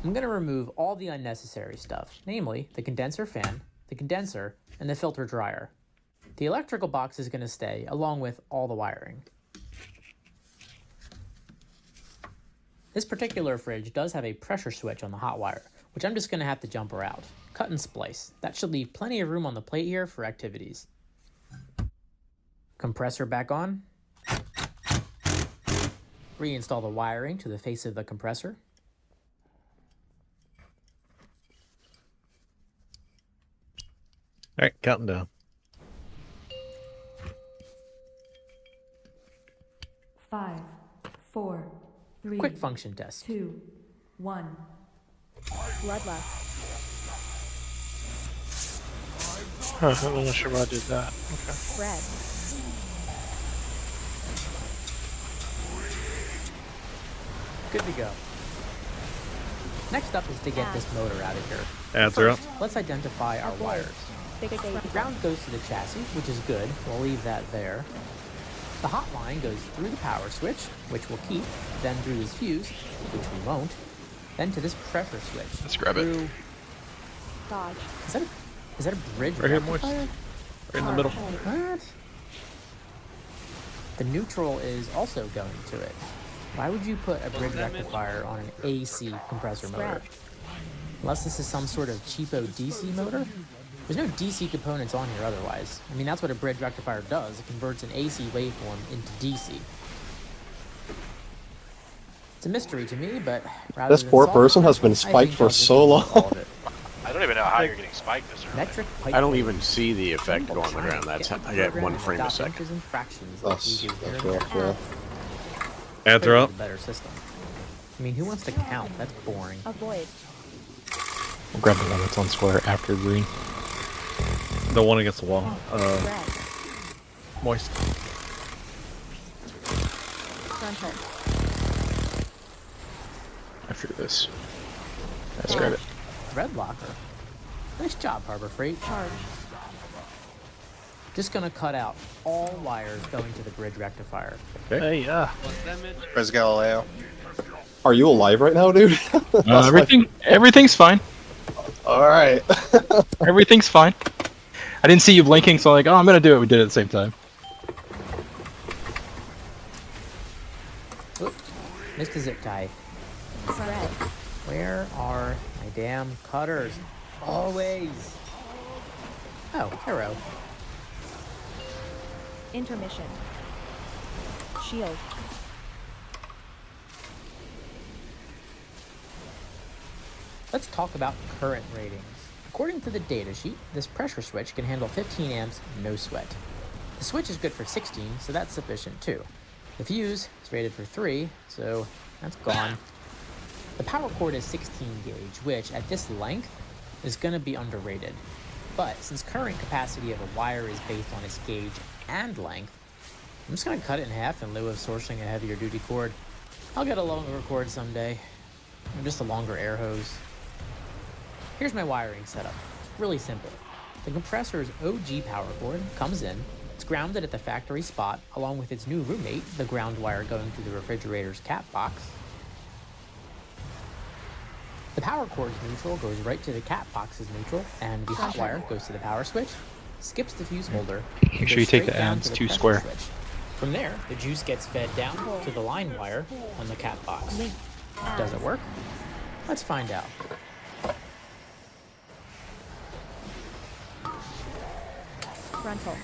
I'm going to remove all the unnecessary stuff, namely the condenser fan, the condenser, and the filter dryer. The electrical box is going to stay, along with all the wiring. This particular fridge does have a pressure switch on the hot wire, which I'm just going to have to jumper out. Cut and splice. That should leave plenty of room on the plate here for activities. Compressor back on. Reinstall the wiring to the face of the compressor. Alright, counting down. 5, 4, 3. Quick function test. 2, 1. Bloodlust. Huh, I'm not sure why I did that. Okay. Spread. Good to go. Next up is to get this motor out of here. Ads are up. Let's identify our wires. Big The ground goes to the chassis, which is good. We'll leave that there. The hot line goes through the power switch, which we'll keep, then through this fuse, which we won't, then to this pressure switch. Let's grab it. Through... Dodge. Is that a bridge Right here, Moist. rectifier? Right in the middle. What? The neutral is also going to it. Why would you put a bridge rectifier on an AC compressor motor? Unless this is some sort of cheapo DC motor? There's no DC components on here otherwise. I mean, that's what a bridge rectifier does. It converts an AC waveform into DC. It's a mystery to me, but rather This than poor solve person it, has been I spiked think for I'll just so long. solve it. I don't even know how you're getting spiked this early. Metric pipe I don't phase. even see the effect go on the ground. That's I get 1 frame a Adopt second. inches and fractions like That's we do here in rough, the yeah. Ads are up. a better system. I mean, who wants to count? That's boring. Avoid. We'll grab the one that's on square after green. The one against the wall. Red. Moist. Frontal. After this. Let's grab it. Red locker. Nice job, Harbor Freight. Charge. Just gonna cut out all wires going to the bridge rectifier. Hey, What's damage? Where's Galileo? Are you alive right now, dude? Everything's fine. Alright. Everything's fine. I didn't see you blinking, so I'm like, oh, I'm gonna do it. We did it at the same time. Oop. Missed a zip tie. Spread. Where are my damn cutters? Always. Oh, hero. Intermission. Shield. Let's talk about current ratings. According to the datasheet, this pressure switch can handle 15 amps, no sweat. The switch is good for 16, so that's sufficient too. The fuse is rated for 3, so that's gone. The power cord is 16 gauge, which at this length is going to be underrated. But since current capacity of a wire is based on its gauge and length, I'm just going to cut it in half in lieu of sourcing a heavier duty cord. I'll get a longer cord someday, or just a longer air hose. Here's my wiring setup. Really simple. The compressor's OG power cord comes in, it's grounded at the factory spot, along with its new roommate, the ground wire going to the refrigerator's cap box. The power cord's neutral goes right to the cap box's neutral, and the hot wire goes to the power switch, skips the fuse holder, and Make sure goes you take straight the down ads to the 2 pressure square. switch. From there, the juice gets fed down to the line wire on the cap box. Does it work? Let's find out. Frontal.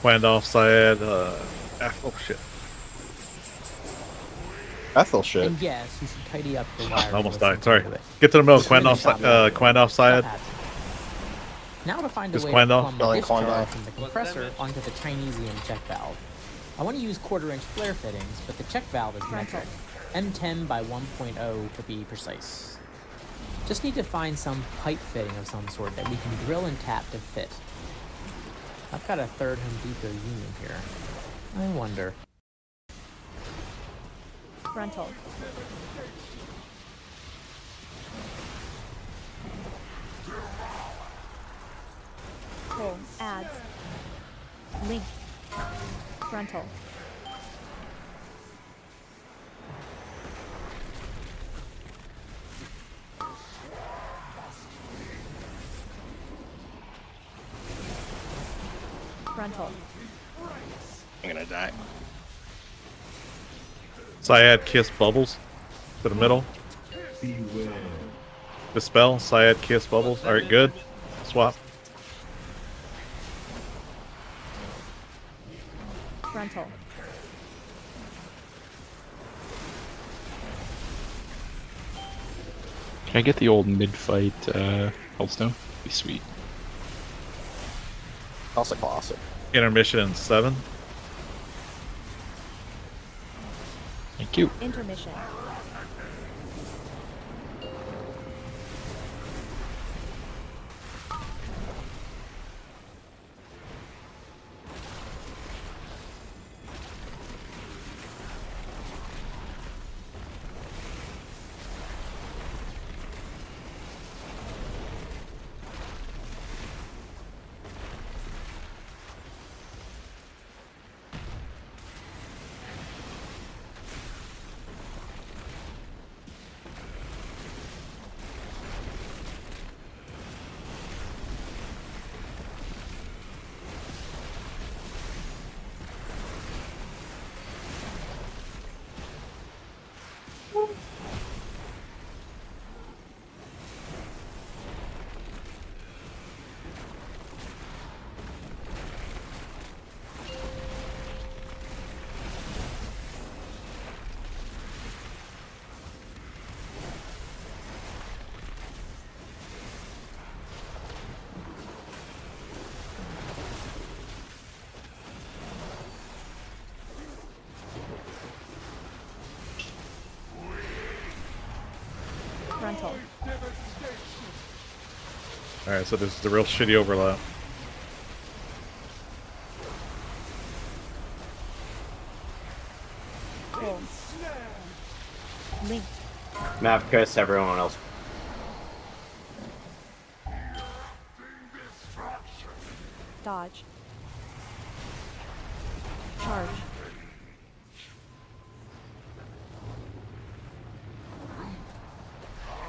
Quandolph, Syed, oh shit. Ethel shit. And yes, you should tidy up the wire. I almost died, sorry. Get to the middle, Quandolph, Syed. Now to find a Just way Quandolph? to plumb the Quandolph. discharge from the compressor onto the Chinesium check valve. I want to use 1/4-inch flare fittings, but the check valve is metric. M10 by 1.0 to be precise. Just need to find some pipe fitting of some sort that we can drill and tap to fit. I've got a third Home Depot union here. I wonder. Frontal. Pull. Ads. Link. Frontal. Frontal. I'm gonna die. Syed, Kiss, Bubbles. To the middle. Dispel, Syed, Kiss, Bubbles. Alright, good. Swap. Frontal. Can I get the old mid-fight Healthstone? Be sweet. Also classic. Intermission in 7. Thank you. Intermission. Frontal. Alright, so this is the real shitty overlap. Pull. Link. Mavcus, everyone else. Dodge. Charge.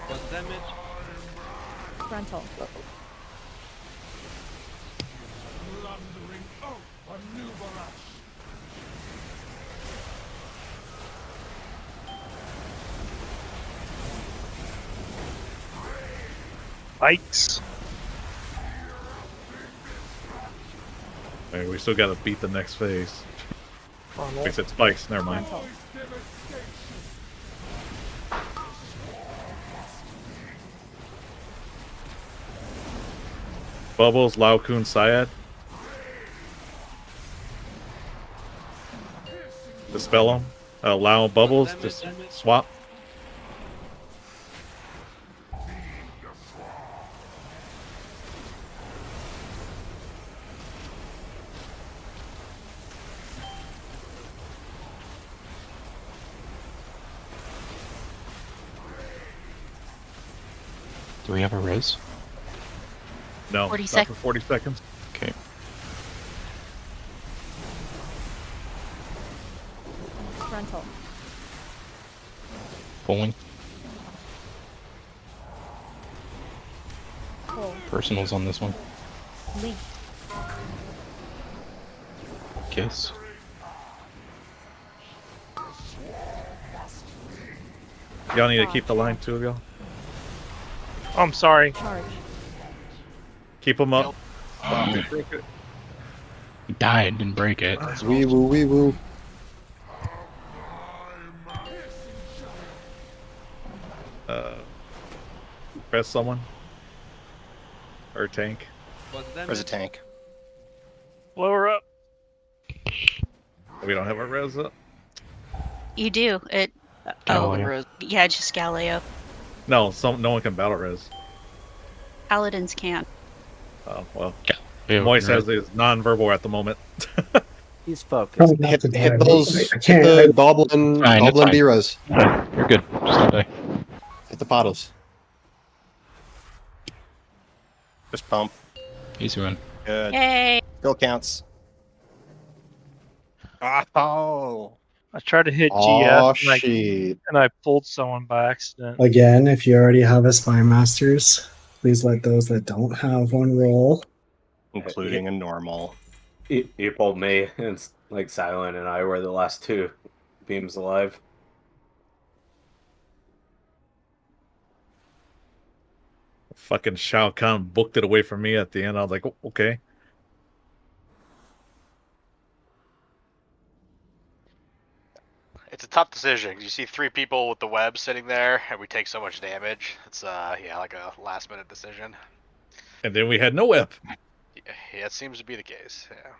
Plus damage. Frontal. Spikes. Alright, we still gotta beat the next phase. We said spikes, never mind. Frontal. Bubbles, Lao Kun, Syed. Dispel them. Allow Bubbles to swap. Do we have a res? No, 40 not sec- for 40 seconds. Okay. Frontal. Pulling. Pull. Personals on this one. Link. Kiss. Y'all need to keep the line too, y'all. Oh, I'm sorry. Charge. Keep them up. He died, didn't break it. Wee woo, wee woo. Press someone. Or tank. Plus damage. There's a tank. Blow her up. We don't have a res up. You do. It. Galileo. Yeah, just Galileo. No, no one can battle res. Paladins can. Oh well. Yeah, Moist right. has his non-verbal at the moment. He's focused. Hit those. I Hit can't. the goblin. Fine, it's Goblin fine. D-res. You're good. Just don't die. Hit the bottles. Just pump. Easy win. Good. Yay! Still counts. Oh. I tried to hit Oh, GF shit. and I pulled someone by accident. Again, if you already have a Spy Masters, please let those that don't have one roll. Including a normal. You pulled me, and it's like Silent and I were the last two beams alive. Fucking Shao Kahn booked it away from me at the end. I was like, oh, okay. It's a tough decision 'cause you see 3 people with the web sitting there, and we take so much damage. It's yeah, like a last minute decision. And then we had no whip. Yeah, it seems to be the case. Yeah.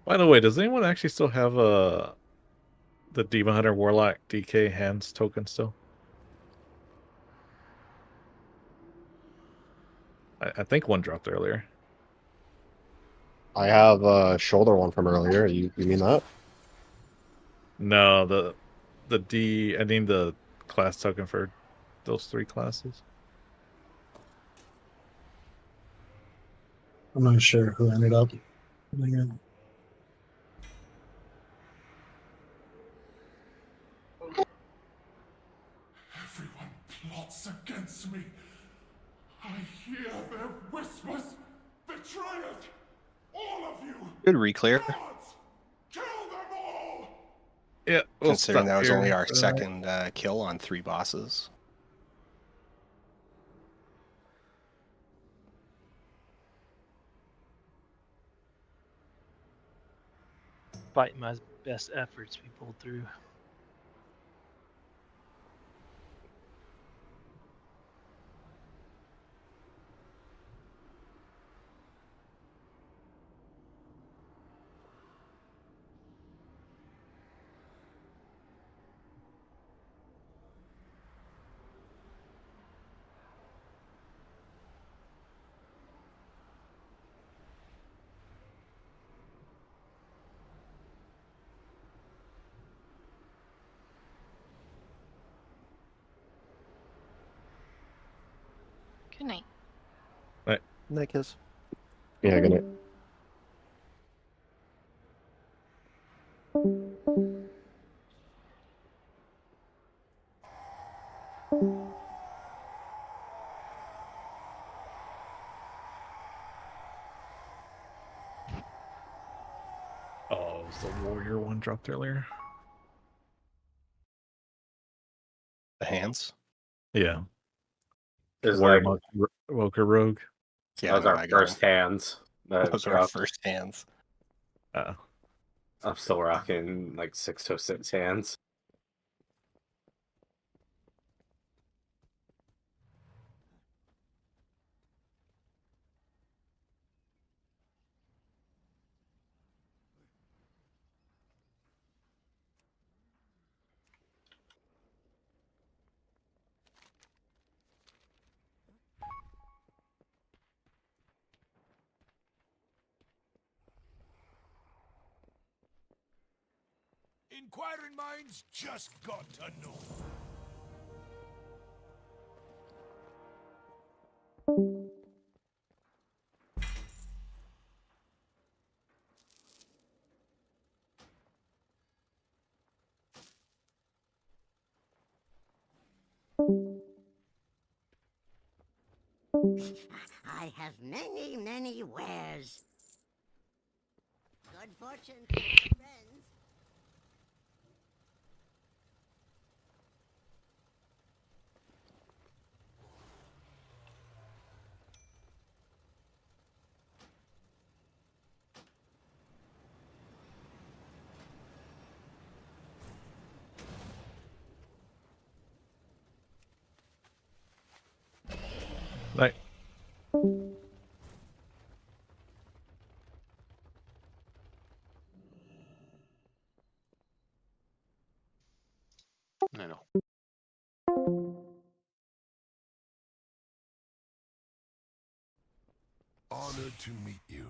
By the way, does anyone actually still have the Demon Hunter Warlock DK hands token still? I think one dropped earlier. I have a shoulder one from earlier. You mean that? No, the I mean the class token for those 3 classes. I'm not sure who ended up. doing it. Everyone plots against me. I hear their whispers. Betrayers! All of you! Good reclear. Kill them all! Yeah, we'll Considering stop that was here. only our second kill on 3 bosses. Despite my best efforts, we pulled through. Good night. Right. Night kiss. Yeah, good night. Oh, was the warrior one dropped earlier? The hands? Yeah. There's Warrior like- Monk, Woker Rogue. Yeah, those no, are I got first hands. Those are our first hands. I'm still rocking like 606 hands. Inquiring minds just got to know. I have many, many wares. Good fortune to my friends. Night. I know. Honored to meet you.